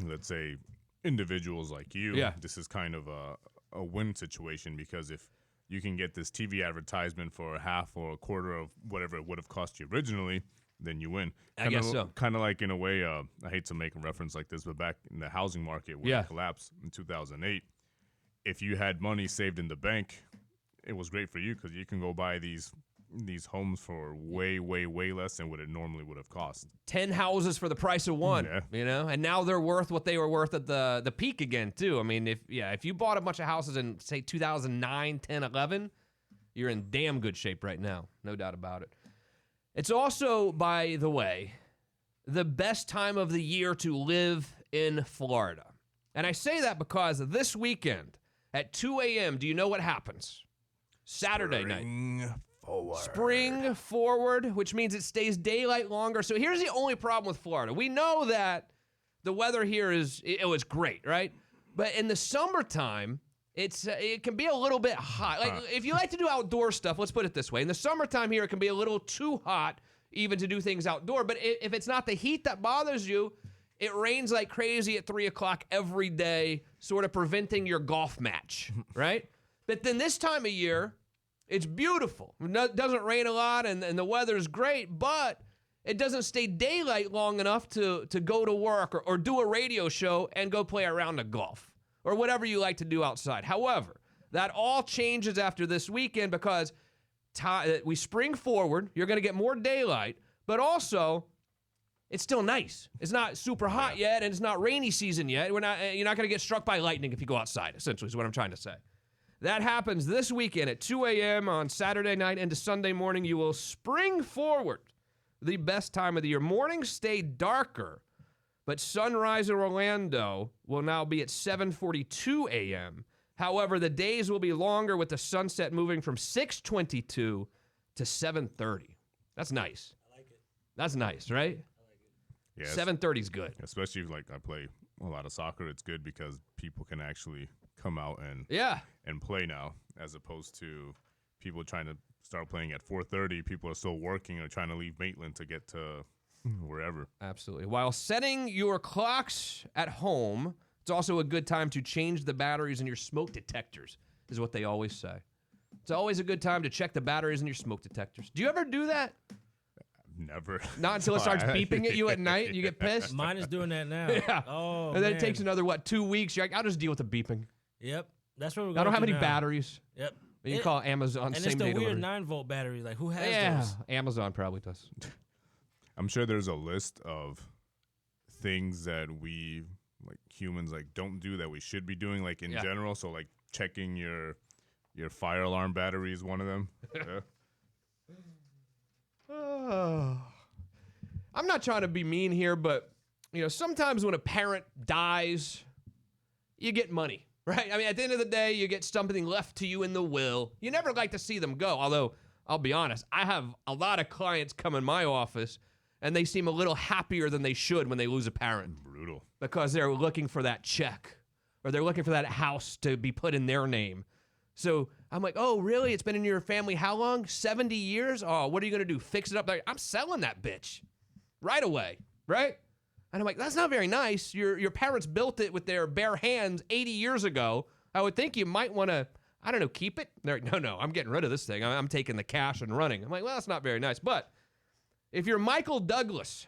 let's say, individuals like you, this is kind of a win situation because if you can get this TV advertisement for a half or a quarter of whatever it would have cost you originally, then you win. I guess so. Kind of like in a way, I hate to make a reference like this, but back in the housing market when it collapsed in 2008, if you had money saved in the bank, it was great for you because you can go buy these homes for way, way, way less than what it normally would have cost. 10 houses for the price of one, and now they're worth what they were worth at the peak again, too. I mean, if you bought a bunch of houses in, say, 2009, 10, 11, you're in damn good shape right now. No doubt about it. It's also, by the way, the best time of the year to live in Florida. And I say that because this weekend at 2 a.m., do you know what happens? Saturday night. Spring forward, which means it stays daylight longer. So here's the only problem with Florida. We know that the weather here is great, right? But in the summertime, it can be a little bit hot. Like if you like to do outdoor stuff, let's put it this way. In the summertime here, it can be a little too hot even to do things outdoor. But if it's not the heat that bothers you, it rains like crazy at 3 o'clock every day, sort of preventing your golf match, right? But then this time of year, it's beautiful. It doesn't rain a lot, and the weather's great, but it doesn't stay daylight long enough to go to work or do a radio show and go play a round of golf or whatever you like to do outside. However, that all changes after this weekend because we spring forward. You're going to get more daylight, but also it's still nice. It's not super hot yet, and it's not rainy season yet. You're not going to get struck by lightning if you go outside, essentially, is what I'm trying to say. That happens this weekend at 2 a.m. on Saturday night into Sunday morning. You will spring forward, the best time of the year. Mornings stay darker, but sunrise in Orlando will now be at 7:42 a.m. However, the days will be longer with the sunset moving from 6:22 to 7:30. That's nice. I like it. That's nice, right? Yeah, 7:30 is good. Especially like I play a lot of soccer. It's good because people can actually come out and play now, as opposed to people trying to start playing at 4:30. People are still working or trying to leave Maitland to get to wherever. Absolutely. While setting your clocks at home, it's also a good time to change the batteries in your smoke detectors, is what they always say. It's always a good time to check the batteries in your smoke detectors. Do you ever do that? Never. Not until it starts beeping at you at night and you get pissed? Mine is doing that now. Yeah. Oh, and then it takes another, 2 weeks. You're like, I'll just deal with the beeping. Yep. That's what we're going I don't have to any now. batteries. Yep. You can call Amazon and same it's day the weird delivery. 9-volt battery. Like, who has those? Amazon probably does. I'm sure there's a list of things that we, like humans, like don't do that we should be doing, like in general. So like checking your fire alarm battery is one of them. I'm not trying to be mean here, but, sometimes when a parent dies, you get money, right? I mean, at the end of the day, you get something left to you in the will. You never like to see them go, although I'll be honest, I have a lot of clients come in my office, and they seem a little happier than they should when they lose a parent. Brutal. Because they're looking for that check, or they're looking for that house to be put in their name. So I'm like, oh, really? It's been in your family how long? 70 years? Oh, what are you going to do? Fix it up? I'm selling that bitch right away, right? And I'm like, that's not very nice. Your parents built it with their bare hands 80 years ago. I would think you might want to, I don't know, keep it. They're like, no, I'm getting rid of this thing. I'm taking the cash and running. I'm like, well, that's not very nice. But if you're Michael Douglas,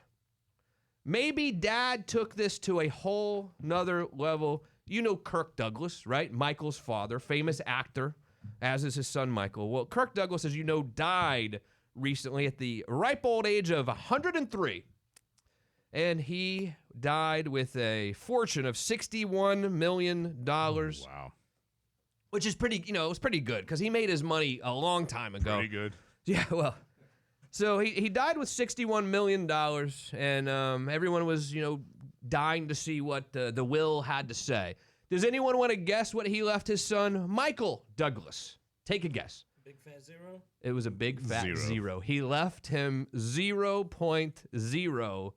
maybe dad took this to a whole nother level. You know Kirk Douglas, right? Michael's father, famous actor, as is his son Michael. Well, Kirk Douglas, as you know, died recently at the ripe old age of 103. And he died with a fortune of $61 million. Wow. Which is pretty, it was pretty good because he made his money a long time ago. Pretty good. Yeah, well, so he died with $61 million, and everyone was, dying to see what the will had to say. Does anyone want to guess what he left his son, Michael Douglas? Take a guess. Big fat zero? It was a big fat zero. He left him 0.0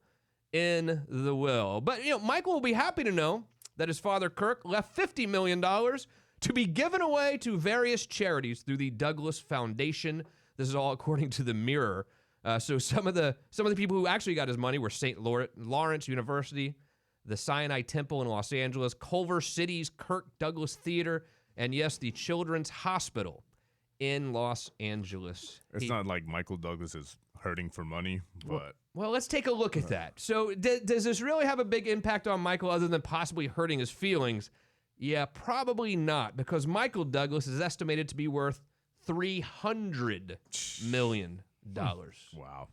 in the will. But, Michael will be happy to know that his father, Kirk, left $50 million to be given away to various charities through the Douglas Foundation. This is all according to the Mirror. So some of the people who actually got his money were St. Lawrence University, the Sinai Temple in Los Angeles, Culver City's Kirk Douglas Theater, and yes, the Children's Hospital in Los Angeles. It's not like Michael Douglas is hurting for money, but... Well, let's take a look at that. So does this really have a big impact on Michael other than possibly hurting his feelings? Yeah, probably not, because Michael Douglas is estimated to be worth $300 million. Wow.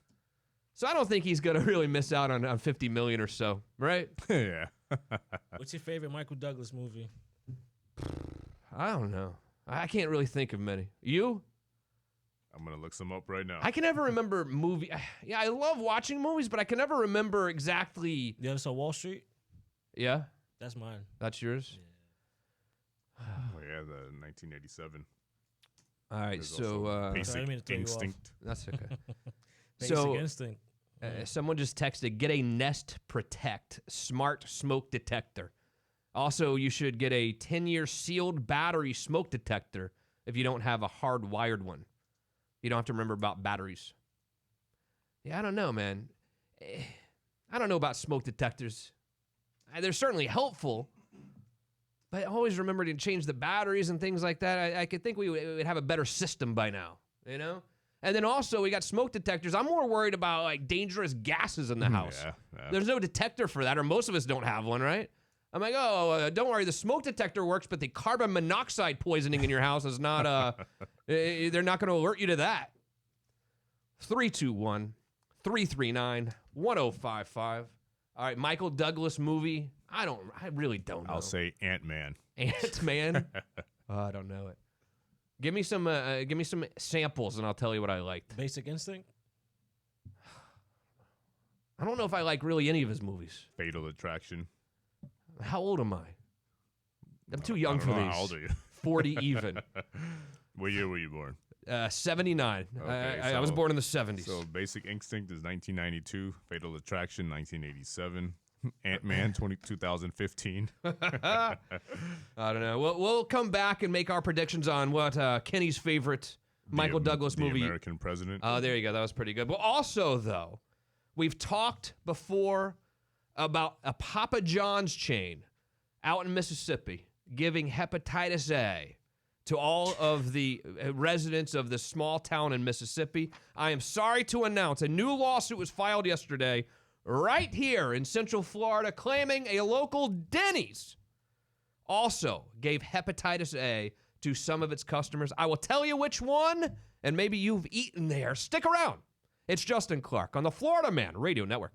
So I don't think he's going to really miss out on $50 million or so, right? Yeah. What's your favorite Michael Douglas movie? I don't know. I can't really think of many. You? I'm going to look some up right now. I can never remember movie. Yeah, I love watching movies, but I can never remember exactly. You ever saw Wall Street? Yeah. That's mine. That's yours? Oh, yeah, the 1987. All right, There's so also Basic Instinct. That's okay. Basic So, Instinct. Someone just texted, get a Nest Protect smart smoke detector. Also, you should get a 10-year sealed battery smoke detector if you don't have a hardwired one. You don't have to remember about batteries. Yeah, I don't know, man. I don't know about smoke detectors. They're certainly helpful, but always remember to change the batteries and things like that. I could think we would have a better system by now, And then also, we got smoke detectors. I'm more worried about, dangerous gases in the house. Yeah. There's no detector for that, or most of us don't have one, right? I'm like, don't worry, the smoke detector works, but the carbon monoxide poisoning in your house is not, they're not going to alert you to that. 321-339-1055. All right, Michael Douglas movie. I really don't know. I'll say Ant-Man. Ant-Man? I don't know it. Give me some samples, and I'll tell you what I liked. Basic Instinct? I don't know if I like really any of his movies. Fatal Attraction. How old am I? I'm too young for these. How old are you? 40 even. What year were you born? 79. Okay, I was born in the 70s. So Basic Instinct is 1992. Fatal Attraction, 1987. Ant-Man, 2015. I don't know. We'll come back and make our predictions on what Kenny's favorite Michael Douglas movie. The American President. Oh, there you go. That was pretty good. But also, though, we've talked before about a Papa John's chain out in Mississippi giving hepatitis A to all of the residents of this small town in Mississippi. I am sorry to announce a new lawsuit was filed yesterday right here in Central Florida claiming a local Denny's also gave hepatitis A to some of its customers. I will tell you which one, and maybe you've eaten there. Stick around. It's Justin Clark on the Florida Man Radio Network.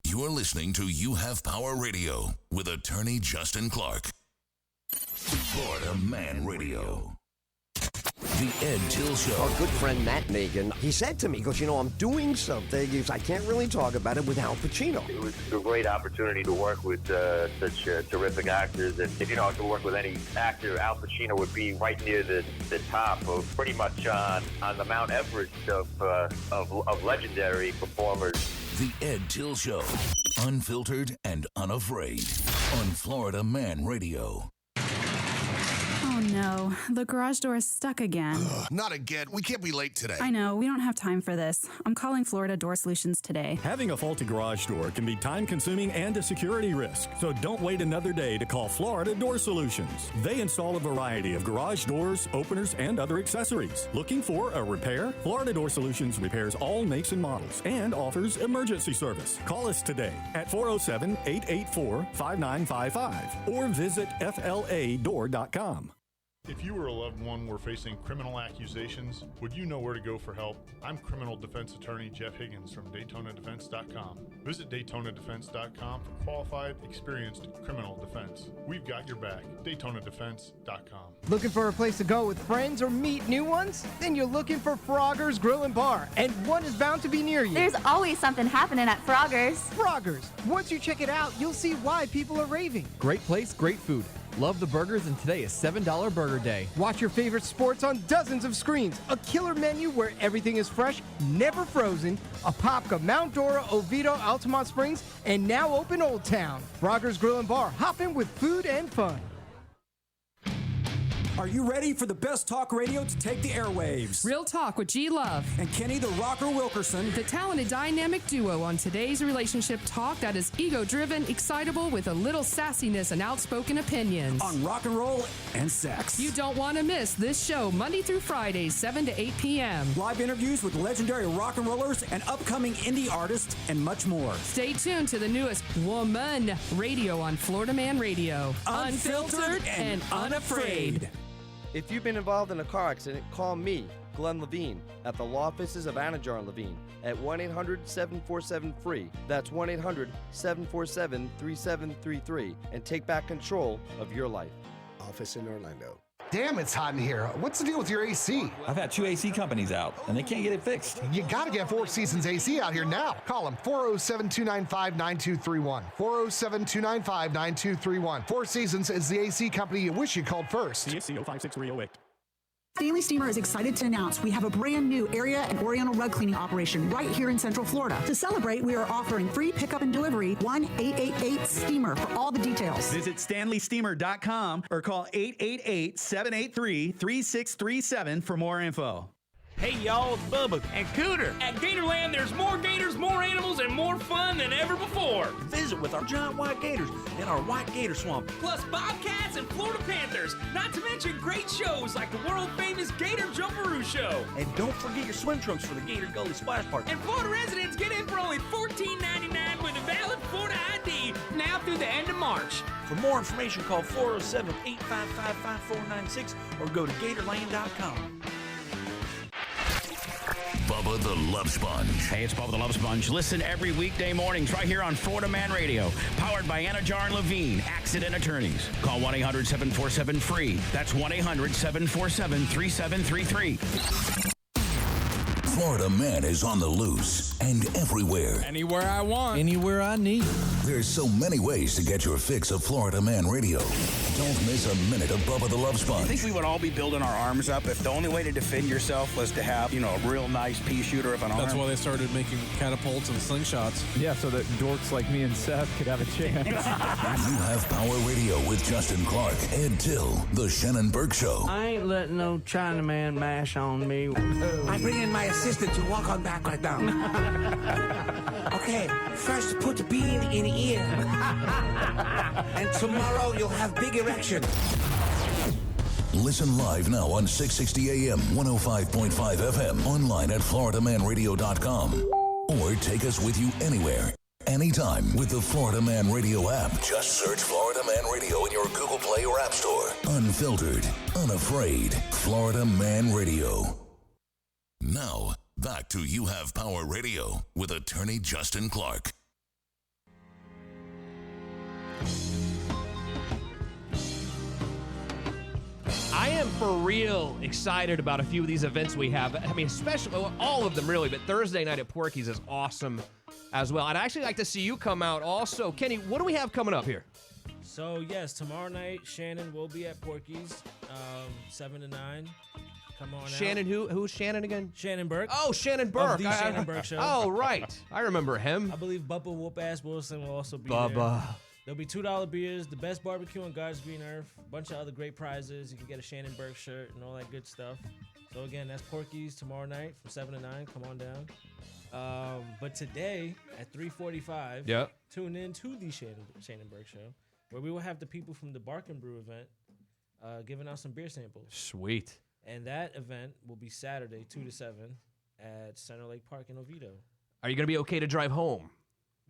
You're listening to You Have Power Radio with attorney Justin Clark. Florida Man Radio. The Ed Till Show. Our good friend Matt Nagan, he said to me, he goes, I'm doing something. He goes, I can't really talk about it with Al Pacino. It was a great opportunity to work with such terrific actors. And if I could work with any actor, Al Pacino would be right near the top of pretty much on the Mount Everest of legendary performers. The Ed Till Show. Unfiltered and unafraid. On Florida Man Radio. Oh no, the garage door is stuck again. Not again. We can't be late today. I know, we don't have time for this. I'm calling Florida Door Solutions today. Having a faulty garage door can be time-consuming and a security risk, so don't wait another day to call Florida Door Solutions. They install a variety of garage doors, openers, and other accessories. Looking for a repair? Florida Door Solutions repairs all makes and models and offers emergency service. Call us today at 407-884-5955 or visit fladoor.com. If you or a loved one were facing criminal accusations, would you know where to go for help? I'm criminal defense attorney Jeff Higgins from DaytonaDefense.com. Visit DaytonaDefense.com for qualified, experienced criminal defense. We've got your back. DaytonaDefense.com. Looking for a place to go with friends or meet new ones? Then you're looking for Frogger's Grill and Bar, and one is bound to be near you. There's always something happening at Frogger's. Frogger's. Once you check it out, you'll see why people are raving. Great place, great food. Love the burgers, and today is $7 Burger Day. Watch your favorite sports on dozens of screens. A killer menu where everything is fresh, never frozen. Apopka, Mount Dora, Oviedo, Altamont Springs, and now open Old Town. Frogger's Grill and Bar. Hop in with food and fun. Are you ready for the best talk radio to take the airwaves? Real Talk with G Love and Kenny the Rocker Wilkerson, the talented dynamic duo on today's relationship talk that is ego-driven, excitable, with a little sassiness and outspoken opinions on rock and roll and sex. You don't want to miss this show Monday through Fridays, 7 to 8 p.m. Live interviews with legendary rock and rollers and upcoming indie artists and much more. Stay tuned to the newest Woman Radio on Florida Man Radio. Unfiltered and unafraid. If you've been involved in a car accident, call me, Glenn Levine, at the law offices of Anajar and Levine at 1-800-747-FREE. That's 1-800-747-3733 and take back control of your life. Office in Orlando. Damn, it's hot in here. What's the deal with your AC? I've had 2 AC companies out, and they can't get it fixed. You gotta get Four Seasons AC out here now. Call them, 407-295-9231. 407-295-9231. Four Seasons is the AC company you wish you called first. CSC 056308. Stanley Steamer is excited to announce we have a brand new area and oriental rug cleaning operation right here in Central Florida. To celebrate, we are offering free pickup and delivery 1-888-STEAMER for all the details. Visit StanleySteamer.com or call 888-783-3637 for more info. Hey y'all, it's Bubba and Cooter. At Gatorland, there's more gators, more animals, and more fun than ever before. Visit with our giant white gators in our white gator swamp. Plus bobcats and Florida Panthers, not to mention great shows like the world-famous Gator Jumperoo Show. And don't forget your swim trunks for the Gator Gully Splash Park. And Florida residents get in for only $14.99 with a valid Florida ID now through the end of March. For more information, call 407-855-5496 or go to Gatorland.com. Bubba the Love Sponge. Hey, it's Bubba the Love Sponge. Listen every weekday mornings right here on Florida Man Radio. Powered by Anajar and Levine, accident attorneys. Call 1-800-747-FREE. That's 1-800-747-3733. Florida Man is on the loose and everywhere. Anywhere I want. Anywhere I need. There's so many ways to get your fix of Florida Man Radio. Don't miss a minute of Bubba the Love Sponge. I think we would all be building our arms up if the only way to defend yourself was to have, a real nice pea shooter of an arm. That's why they started making catapults and slingshots. Yeah, so that dorks like me and Seth could have a chance. You Have Power Radio with Justin Clark, Ed Till, The Shannon Burke Show. I ain't letting no Chinaman mash on me. I bring in my assistant to walk on back right now. Okay, first put the bean in the ear. And tomorrow you'll have big erection. Listen live now on 660 AM, 105.5 FM, online at floridamanradio.com. Or take us with you anywhere, anytime with the Florida Man Radio app. Just search Florida Man Radio in your Google Play or App Store. Unfiltered, unafraid, Florida Man Radio. Now, back to You Have Power Radio with attorney Justin Clark. I am for real excited about a few of these events we have. I mean, especially all of them really, but Thursday night at Porky's is awesome as well. I'd actually like to see you come out also. Kenny, what do we have coming up here? So, yes, tomorrow night, Shannon will be at Porky's, 7 to 9. Come on Shannon, out. who's Shannon again? Shannon Burke. Oh, Shannon Burke. Of the Shannon Burke Show. Oh, right. I remember him. I believe Bubba Whoop-Ass Wilson will also be Bubba. there. There'll be $2 beers, the best barbecue on God's green earth, a bunch of other great prizes. You can get a Shannon Burke shirt and all that good stuff. So, again, that's Porky's tomorrow night from 7 to 9. Come on down. But today at 3:45, Yep. tune in to the Shannon Burke Show, where we will have the people from the Bark and Brew event giving out some beer samples. Sweet. And that event will be Saturday, 2 to 7 at Center Lake Park in Oviedo. Are you going to be okay to drive home?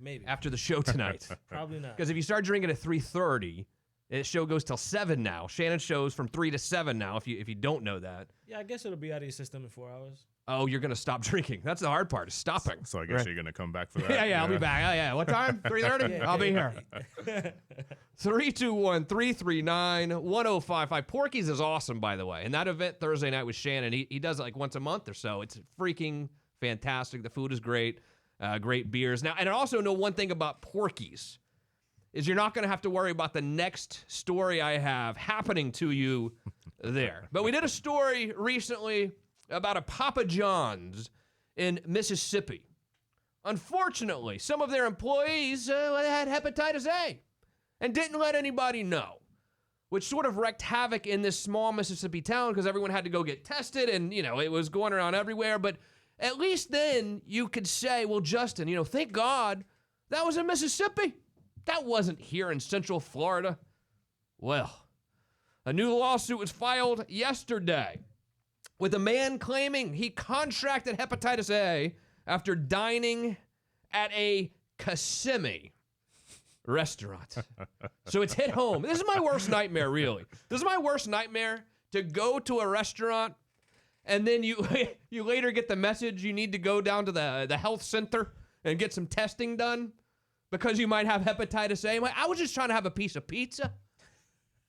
Maybe. After the show tonight? Probably not. Because if you start drinking at 3:30, the show goes till 7 now. Shannon shows from 3 to 7 now, if you don't know that. Yeah, I guess it'll be out of your system in 4 hours. Oh, you're going to stop drinking. That's the hard part, is stopping. So I guess you're going to come back for that. Yeah, I'll be back. Oh, yeah. What time? 3:30? Yeah, I'll be yeah. here. 321-339-1055. Porky's is awesome, by the way. And that event Thursday night with Shannon, he does it like once a month or so. It's freaking fantastic. The food is great. Great beers. Now, and I also know one thing about Porky's is you're not going to have to worry about the next story I have happening to you there. But we did a story recently about a Papa John's in Mississippi. Unfortunately, some of their employees had hepatitis A and didn't let anybody know, which sort of wreaked havoc in this small Mississippi town because everyone had to go get tested and, it was going around everywhere. But at least then you could say, well, Justin, thank God that was in Mississippi. That wasn't here in Central Florida. Well, a new lawsuit was filed yesterday with a man claiming he contracted hepatitis A after dining at a Kissimmee restaurant. So it's hit home. This is my worst nightmare, really. This is my worst nightmare, to go to a restaurant and then you later get the message you need to go down to the health center and get some testing done because you might have hepatitis A. I was just trying to have a piece of pizza.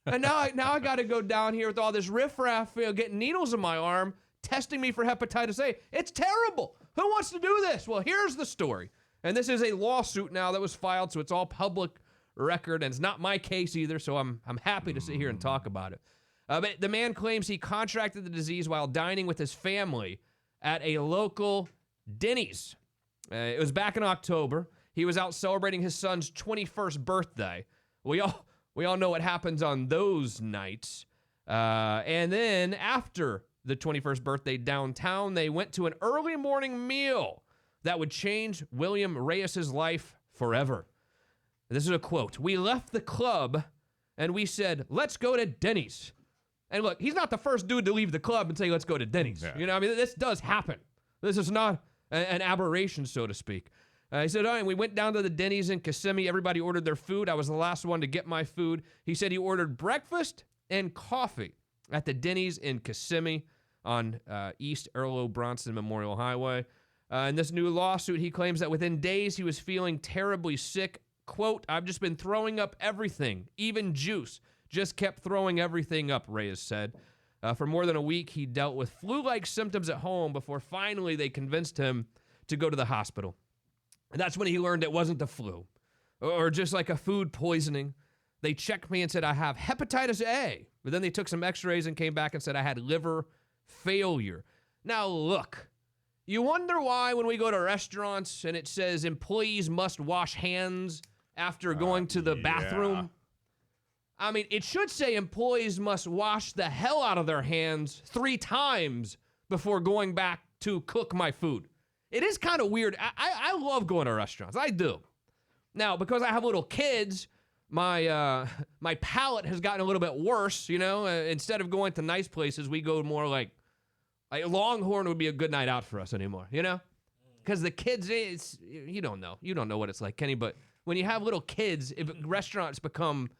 And now I got to go down here with all this riffraff, getting needles in my arm, testing me for hepatitis A. It's terrible. Who wants to do this? Well, here's the story. And this is a lawsuit now that was filed, so it's all public record, and it's not my case either, so I'm happy to sit here and talk about it. But the man claims he contracted the disease while dining with his family at a local Denny's. It was back in October. He was out celebrating his son's 21st birthday. We all know what happens on those nights. And then after the 21st birthday downtown, they went to an early morning meal that would change William Reyes's life forever. This is a quote. "We left the club and we said, let's go to Denny's." And look, he's not the first dude to leave the club and say, let's go to Denny's. Yeah. This does happen. This is not an aberration, so to speak. He said, all right, we went down to the Denny's in Kissimmee. Everybody ordered their food. I was the last one to get my food. He said he ordered breakfast and coffee at the Denny's in Kissimmee on East Earl Bronson Memorial Highway. In this new lawsuit, he claims that within days he was feeling terribly sick. Quote, "I've just been throwing up everything, even juice. Just kept throwing everything up," Reyes said. For more than a week, he dealt with flu-like symptoms at home before finally they convinced him to go to the hospital. And that's when he learned it wasn't the flu or just like a food poisoning. They checked me and said I have hepatitis A, but then they took some x-rays and came back and said I had liver failure. Now, look, you wonder why when we go to restaurants and it says employees must wash hands after going to the bathroom? I mean, it should say employees must wash the hell out of their hands 3 times before going back to cook my food. It is kind of weird. I love going to restaurants. I do. Now, because I have little kids, my palate has gotten a little bit worse, Instead of going to nice places, we go more like Longhorn would be a good night out for us anymore, Because the kids, you don't know. You don't know what it's like, Kenny, but when you have little kids, restaurants become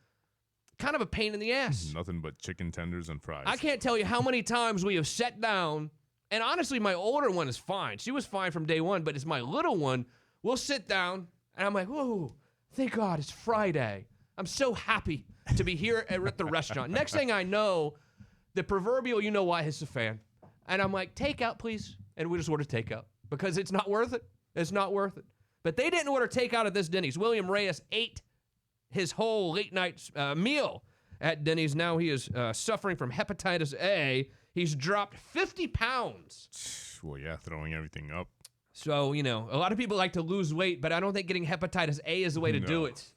kind of a pain in the ass. Nothing but chicken tenders and fries. I can't tell you how many times we have sat down, and honestly, my older one is fine. She was fine from day one, but it's my little one. We'll sit down, and I'm like, whoa, thank God it's Friday. I'm so happy to be here at the restaurant. Next thing I know, the proverbial, you know why, is a fan. And I'm like, takeout, please. And we just ordered takeout because it's not worth it. It's not worth it. But they didn't order takeout at this Denny's. William Reyes ate his whole late night meal at Denny's. Now he is suffering from hepatitis A. He's dropped 50 pounds. Well, yeah, throwing everything up. So, you know, a lot of people like to lose weight, but I don't think getting hepatitis A is the way to do it.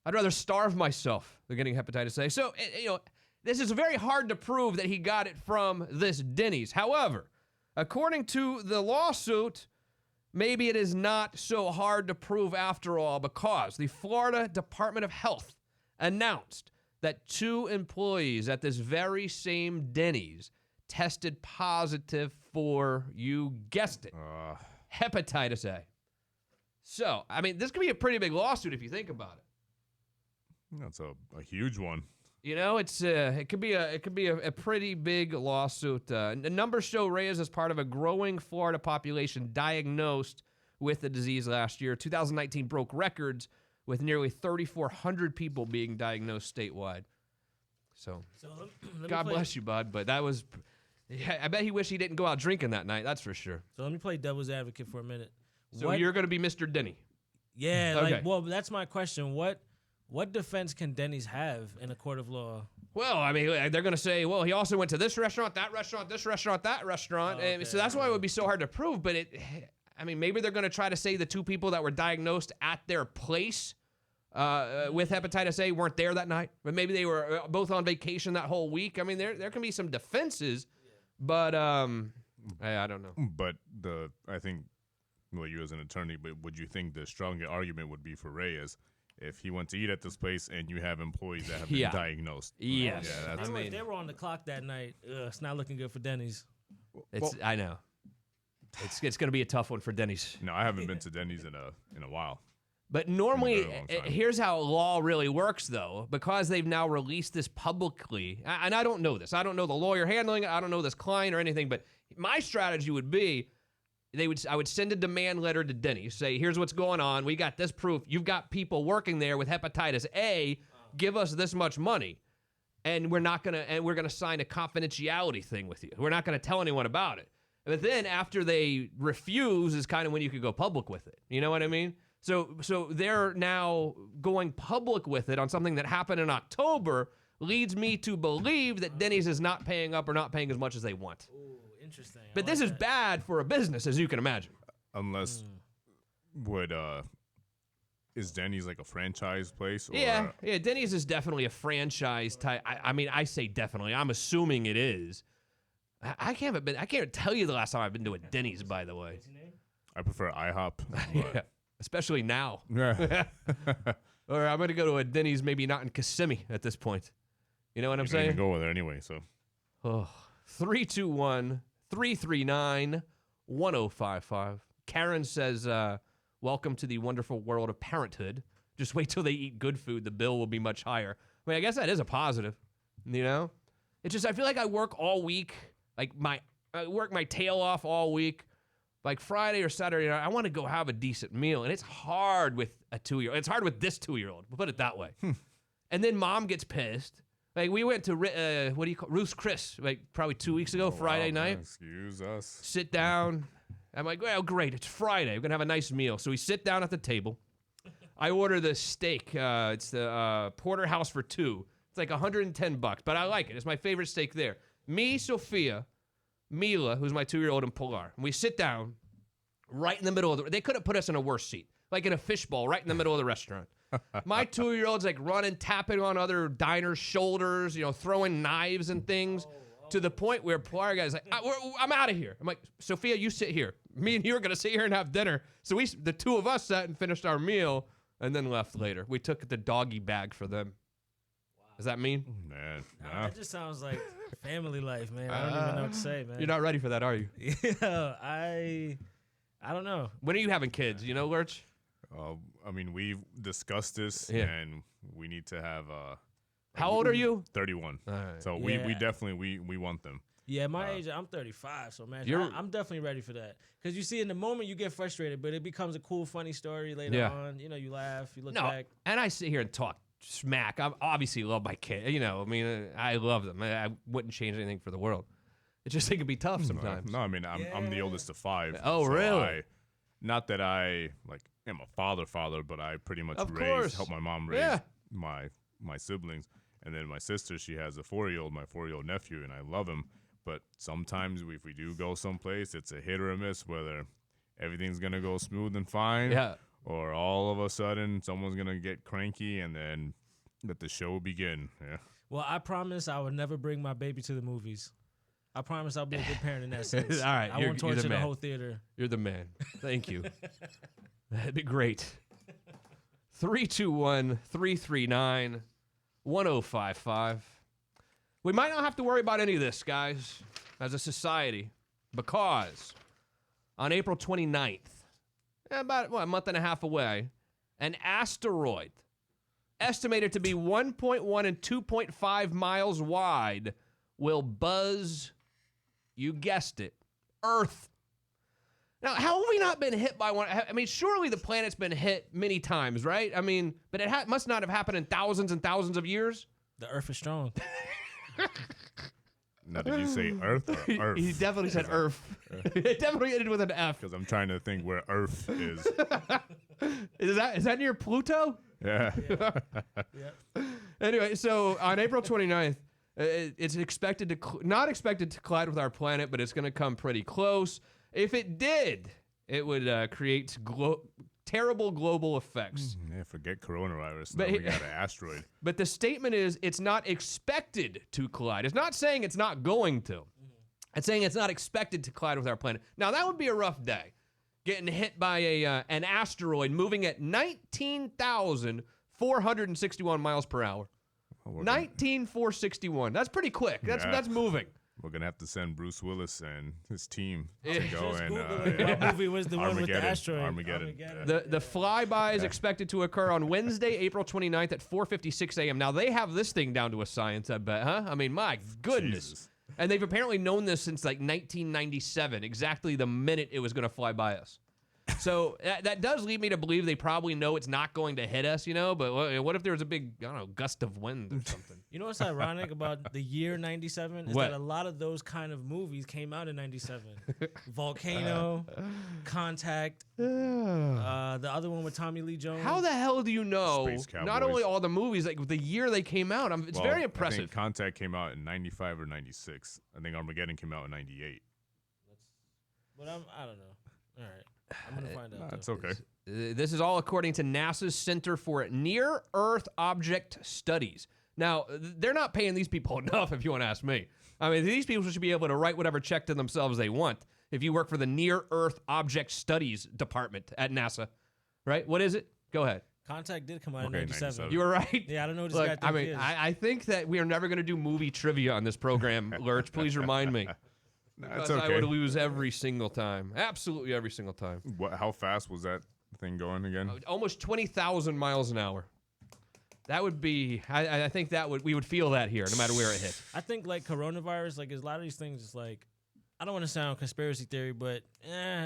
I'd rather starve myself than getting hepatitis A. So, you know, this is very hard to prove that he got it from this Denny's. However, according to the lawsuit, maybe it is not so hard to prove after all, because the Florida Department of Health announced that 2 employees at this very same Denny's tested positive for, you guessed it, hepatitis A. So, I mean, this could be a pretty big lawsuit if you think about it. That's a huge one. You know, it could be a pretty big lawsuit. The numbers show Reyes as part of a growing Florida population diagnosed with the disease last year. 2019 broke records with nearly 3,400 people being diagnosed statewide. So God bless you, bud. But that was, yeah, I bet he wished he didn't go out drinking that night. That's for sure. So let me play devil's advocate for a minute. So you're going to be Mr. Denny. Yeah. Okay. Well, that's my question. What defense can Denny's have in a court of law? Well, I mean, they're going to say, well, he also went to this restaurant, that restaurant, this restaurant, that restaurant. Oh, okay. So that's why it would be so hard to prove. But I mean, maybe they're going to try to say the 2 people that were diagnosed at their place with hepatitis A weren't there that night. But maybe they were both on vacation that whole week. I mean, there can be some defenses, but I don't know. But I think, well, you as an attorney, but would you think the stronger argument would be for Reyes if he went to eat at this place and you have employees that have been diagnosed? Yes. Yeah, that's, If they were on the clock that night, it's not looking good for Denny's. I know. It's going to be a tough one for Denny's. No, I haven't been to Denny's in a while. But normally, here's how law really works, though, because they've now released this publicly. And I don't know this. I don't know the lawyer handling it. I don't know this client or anything. But my strategy would be, I would send a demand letter to Denny's, say, here's what's going on. We got this proof. You've got people working there with hepatitis A. Give us this much money. And we're going to sign a confidentiality thing with you. We're not going to tell anyone about it. But then after they refuse is kind of when you could go public with it. You know what I mean? So they're now going public with it on something that happened in October, leads me to believe that Denny's is not paying up or not paying as much as they want. Ooh, interesting. But this is bad for a business, as you can imagine. Unless is Denny's like a franchise place? Or Yeah, Denny's is definitely a franchise type. I mean, I say definitely. I'm assuming it is. I can't tell you the last time I've been to a Denny's, by the way. I prefer IHOP. Yeah, especially now. Yeah. Or I'm going to go to a Denny's, maybe not in Kissimmee at this point. You know what I'm saying? You can go there anyway, so. 321-339-1055. Karen says, welcome to the wonderful world of parenthood. Just wait till they eat good food. The bill will be much higher. I mean, I guess that is a positive, you know? It's just, I feel like I work all week. Like, I work my tail off all week. Like, Friday or Saturday night, I want to go have a decent meal. And it's hard with a 2-year-old. It's hard with this 2-year-old. We'll put it that way. And then mom gets pissed. Like, we went to, Ruth's Chris, like, probably 2 weeks ago, Friday night. Excuse us. Sit down. I'm like, well, great. It's Friday. We're going to have a nice meal. So we sit down at the table. I order the steak. It's the porterhouse for 2. It's like $110, but I like it. It's my favorite steak there. Me, Sophia, Mila, who's my 2-year-old, and Pilar. And we sit down right in the middle of they could have put us in a worse seat, like in a fishbowl right in the middle of the restaurant. My 2-year-old's like running, tapping on other diners' shoulders, you know, throwing knives and things to the point where Pilar guy's like, I'm out of here. I'm like, Sophia, you sit here. Me and you are going to sit here and have dinner. So the 2 of us sat and finished our meal and then left later. We took the doggy bag for them. Does that mean? Man, that just sounds like family life, man. I don't even know what to say, man. You're not ready for that, are you? Yeah, I don't know. When are you having kids? You know, Lurch? I mean, we've discussed this, and we need to have. How old are you? 31. All right. So we definitely we want them. Yeah, my age, I'm 35, so man, I'm definitely ready for that. Because you see, in the moment, you get frustrated, but it becomes a cool, funny story later on. You know, you laugh, you look back. And I sit here and talk smack. I obviously love my kid. You know, I mean, I love them. I wouldn't change anything for the world. It's just it can be tough sometimes. No, I mean, I'm the oldest of 5. Oh, so really? Not that I am a father, but I pretty much help my mom raise my siblings. And then my sister, she has a 4-year-old, my 4-year-old nephew, and I love him. But sometimes if we do go someplace, it's a hit or a miss, whether everything's going to go smooth and fine, or all of a sudden someone's going to get cranky and then let the show begin. Yeah. Well, I promise I would never bring my baby to the movies. I promise I'll be a good parent in that sense. All right. I won't torture the whole theater. You're the man. Thank you. That'd be great. 321-339-1055. We might not have to worry about any of this, guys, as a society, because on April 29th, about a month and a half away, an asteroid estimated to be 1.1 and 2.5 miles wide will buzz, you guessed it, Earth. Now, how have we not been hit by one? I mean, surely the planet's been hit many times, right? I mean, but it must not have happened in thousands and thousands of years. The Earth is strong. Now, did you say Earth or Earth? He definitely said Earth. It definitely ended with an F. Because I'm trying to think where Earth is. Is that near Pluto? Yeah. Anyway, so on April 29th, it's expected to not expected to collide with our planet, but it's going to come pretty close. If it did, it would create terrible global effects. Yeah, forget coronavirus. Now we got an asteroid. But the statement is it's not expected to collide. It's not saying it's not going to. It's saying it's not expected to collide with our planet. Now, that would be a rough day, getting hit by an asteroid moving at 19,461 miles per hour. 19,461. That's pretty quick. That's moving. We're going to have to send Bruce Willis and his team Yeah. to go Just and... Google what movie was the one with the asteroid? Armageddon. The flyby is expected to occur on Wednesday, April 29th at 4:56 a.m. Now, they have this thing down to a science, I bet, huh? I mean, my goodness. Jesus. And they've apparently known this since like 1997, exactly the minute it was going to fly by us. So that does lead me to believe they probably know it's not going to hit us, you know, but what if there was a big, I don't know, gust of wind or something? You know what's ironic about the year 97 is that a lot of those kind of movies came out in 97. Volcano, Contact, the other one with Tommy Lee Jones. How the hell do you know Space Cowboys. not only all the movies, like the year they came out? It's very I impressive. think Contact came out in 95 or 96. I think Armageddon came out in 98. But I don't know. All right. I'm going to find out. That's okay. This is all according to NASA's Center for Near-Earth Object Studies. Now, they're not paying these people enough, if you want to ask me. I mean, these people should be able to write whatever check to themselves they want if you work for the Near-Earth Object Studies Department at NASA, right? What is it? Go ahead. Contact did come out in 97. You were right. Yeah, I don't know what this Look, guy thinks I mean, he is. I think that we are never going to do movie trivia on this program, Lurch. Please remind me. That's Because okay. I would lose every single time. Absolutely every single time. How fast was that thing going again? Almost 20,000 miles an hour. That would be, I think we would feel that here, no matter where it hit. I think like coronavirus, like there's a lot of these things. It's like, I don't want to sound conspiracy theory, but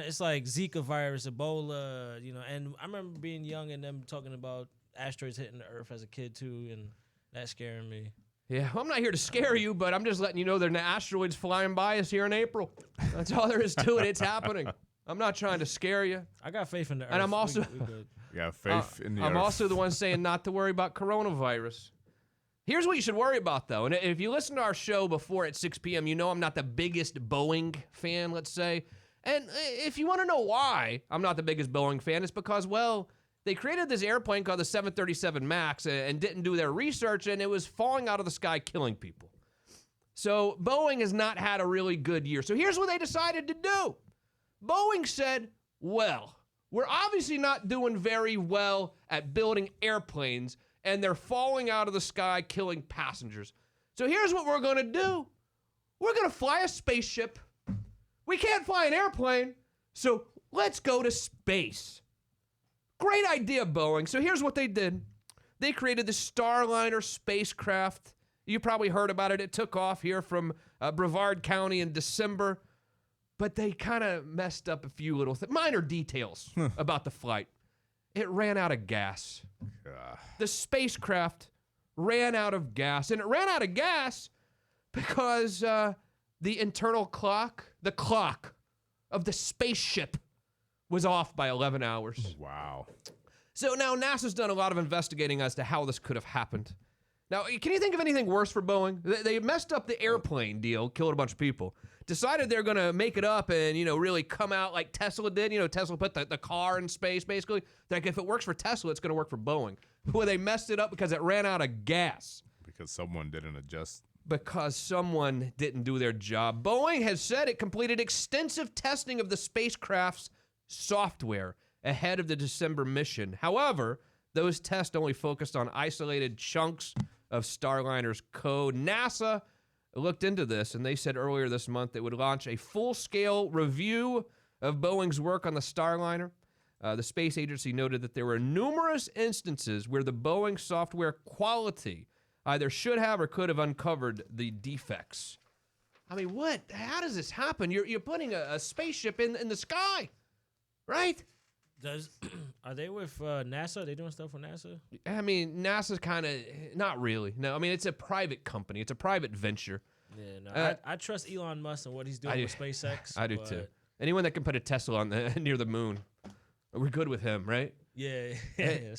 it's like Zika virus, Ebola, you know. And I remember being young and them talking about asteroids hitting the Earth as a kid too, and that scaring me. Yeah, well, I'm not here to scare you, but I'm just letting you know there are asteroids flying by us here in April. That's all there is to it. It's happening. I'm not trying to scare you. I got faith in the Earth. And I'm also, We good. Yeah, faith in the I'm Earth. also the one saying not to worry about coronavirus. Here's what you should worry about, though. And if you listen to our show before at 6 p.m., you know I'm not the biggest Boeing fan, let's say. And if you want to know why I'm not the biggest Boeing fan, it's because, well, they created this airplane called the 737 MAX and didn't do their research, and it was falling out of the sky, killing people. So Boeing has not had a really good year. So here's what they decided to do. Boeing said, well, we're obviously not doing very well at building airplanes, and they're falling out of the sky, killing passengers. So here's what we're going to do. We're going to fly a spaceship. We can't fly an airplane, so let's go to space. Great idea, Boeing. So here's what they did. They created the Starliner spacecraft. You probably heard about it. It took off here from Brevard County in December. But they kind of messed up a few little minor details about the flight. it ran out of gas. The spacecraft ran out of gas. And it ran out of gas because the internal clock, the clock of the spaceship was off by 11 hours. Wow. So now NASA's done a lot of investigating as to how this could have happened. Now, can you think of anything worse for Boeing? They messed up the airplane deal, killed a bunch of people. Decided they're going to make it up and, really come out like Tesla did. Tesla put the car in space, basically. Like, if it works for Tesla, it's going to work for Boeing. Well, they messed it up because it ran out of gas. Because someone didn't adjust. Because someone didn't do their job. Boeing has said it completed extensive testing of the spacecraft's software ahead of the December mission. However, those tests only focused on isolated chunks of Starliner's code. NASA looked into this, and they said earlier this month they would launch a full-scale review of Boeing's work on the Starliner. The space agency noted that there were numerous instances where the Boeing software quality either should have or could have uncovered the defects. I mean, what? How does this happen? You're putting a spaceship in the sky, right? Are they with NASA? Are they doing stuff for NASA? I mean, NASA's kind of not really. No, I mean it's a private company. It's a private venture. Yeah, no, I trust Elon Musk and what he's doing with SpaceX. I do too. Anyone that can put a Tesla on near the moon, we're good with him, right? Yeah.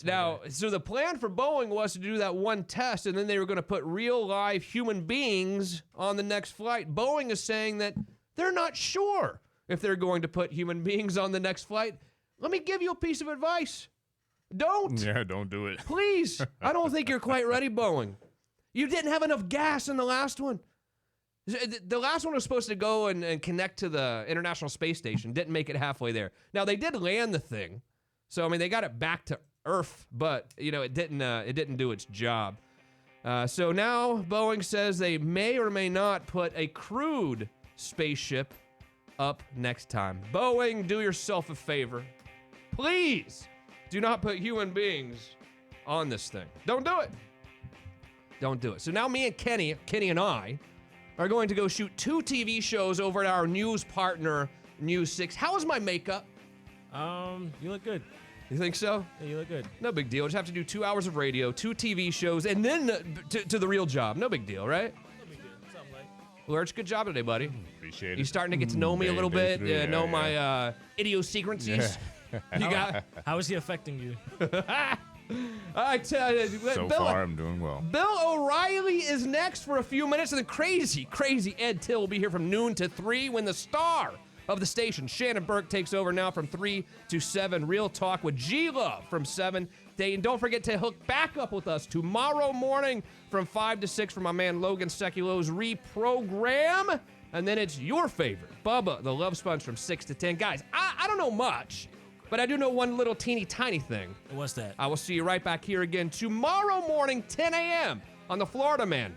Now, so the plan for Boeing was to do that one test, and then they were going to put real live human beings on the next flight. Boeing is saying that they're not sure if they're going to put human beings on the next flight. Let me give you a piece of advice. Don't. Yeah, don't do it. Please. I don't think you're quite ready, Boeing. You didn't have enough gas in the last one. The last one was supposed to go and connect to the International Space Station. Didn't make it halfway there. Now, they did land the thing. So, I mean, they got it back to Earth, but, it didn't do its job. So now Boeing says they may or may not put a crewed spaceship up next time. Boeing, do yourself a favor. Please do not put human beings on this thing. Don't do it. Don't do it. So now me and Kenny and I, are going to go shoot 2 TV shows over at our news partner, News 6. How is my makeup? You look good. You think so? Yeah, you look good. No big deal. Just have to do 2 hours of radio, 2 TV shows, and then to the real job. No big deal, right? No big deal. Something like. Lurch, good job today, buddy. Appreciate it. You starting to get to know me a little bit, know my idiosyncrasies. Yeah. How is he affecting you? I tell you, so far I'm doing well. Bill O'Reilly is next for a few minutes, and then crazy Ed Till will be here from noon to 3 when the star of the station, Shannon Burke, takes over now from 3 to 7. Real Talk with G-Love from 7 to 8. And don't forget to hook back up with us tomorrow morning from 5 to 6 for my man Logan Sekulo's Reprogram. And then it's your favorite, Bubba, the Love Sponge from 6 to 10. Guys, I don't know much, but I do know one little teeny tiny thing. What's that? I will see you right back here again tomorrow morning, 10 a.m. on the Florida Man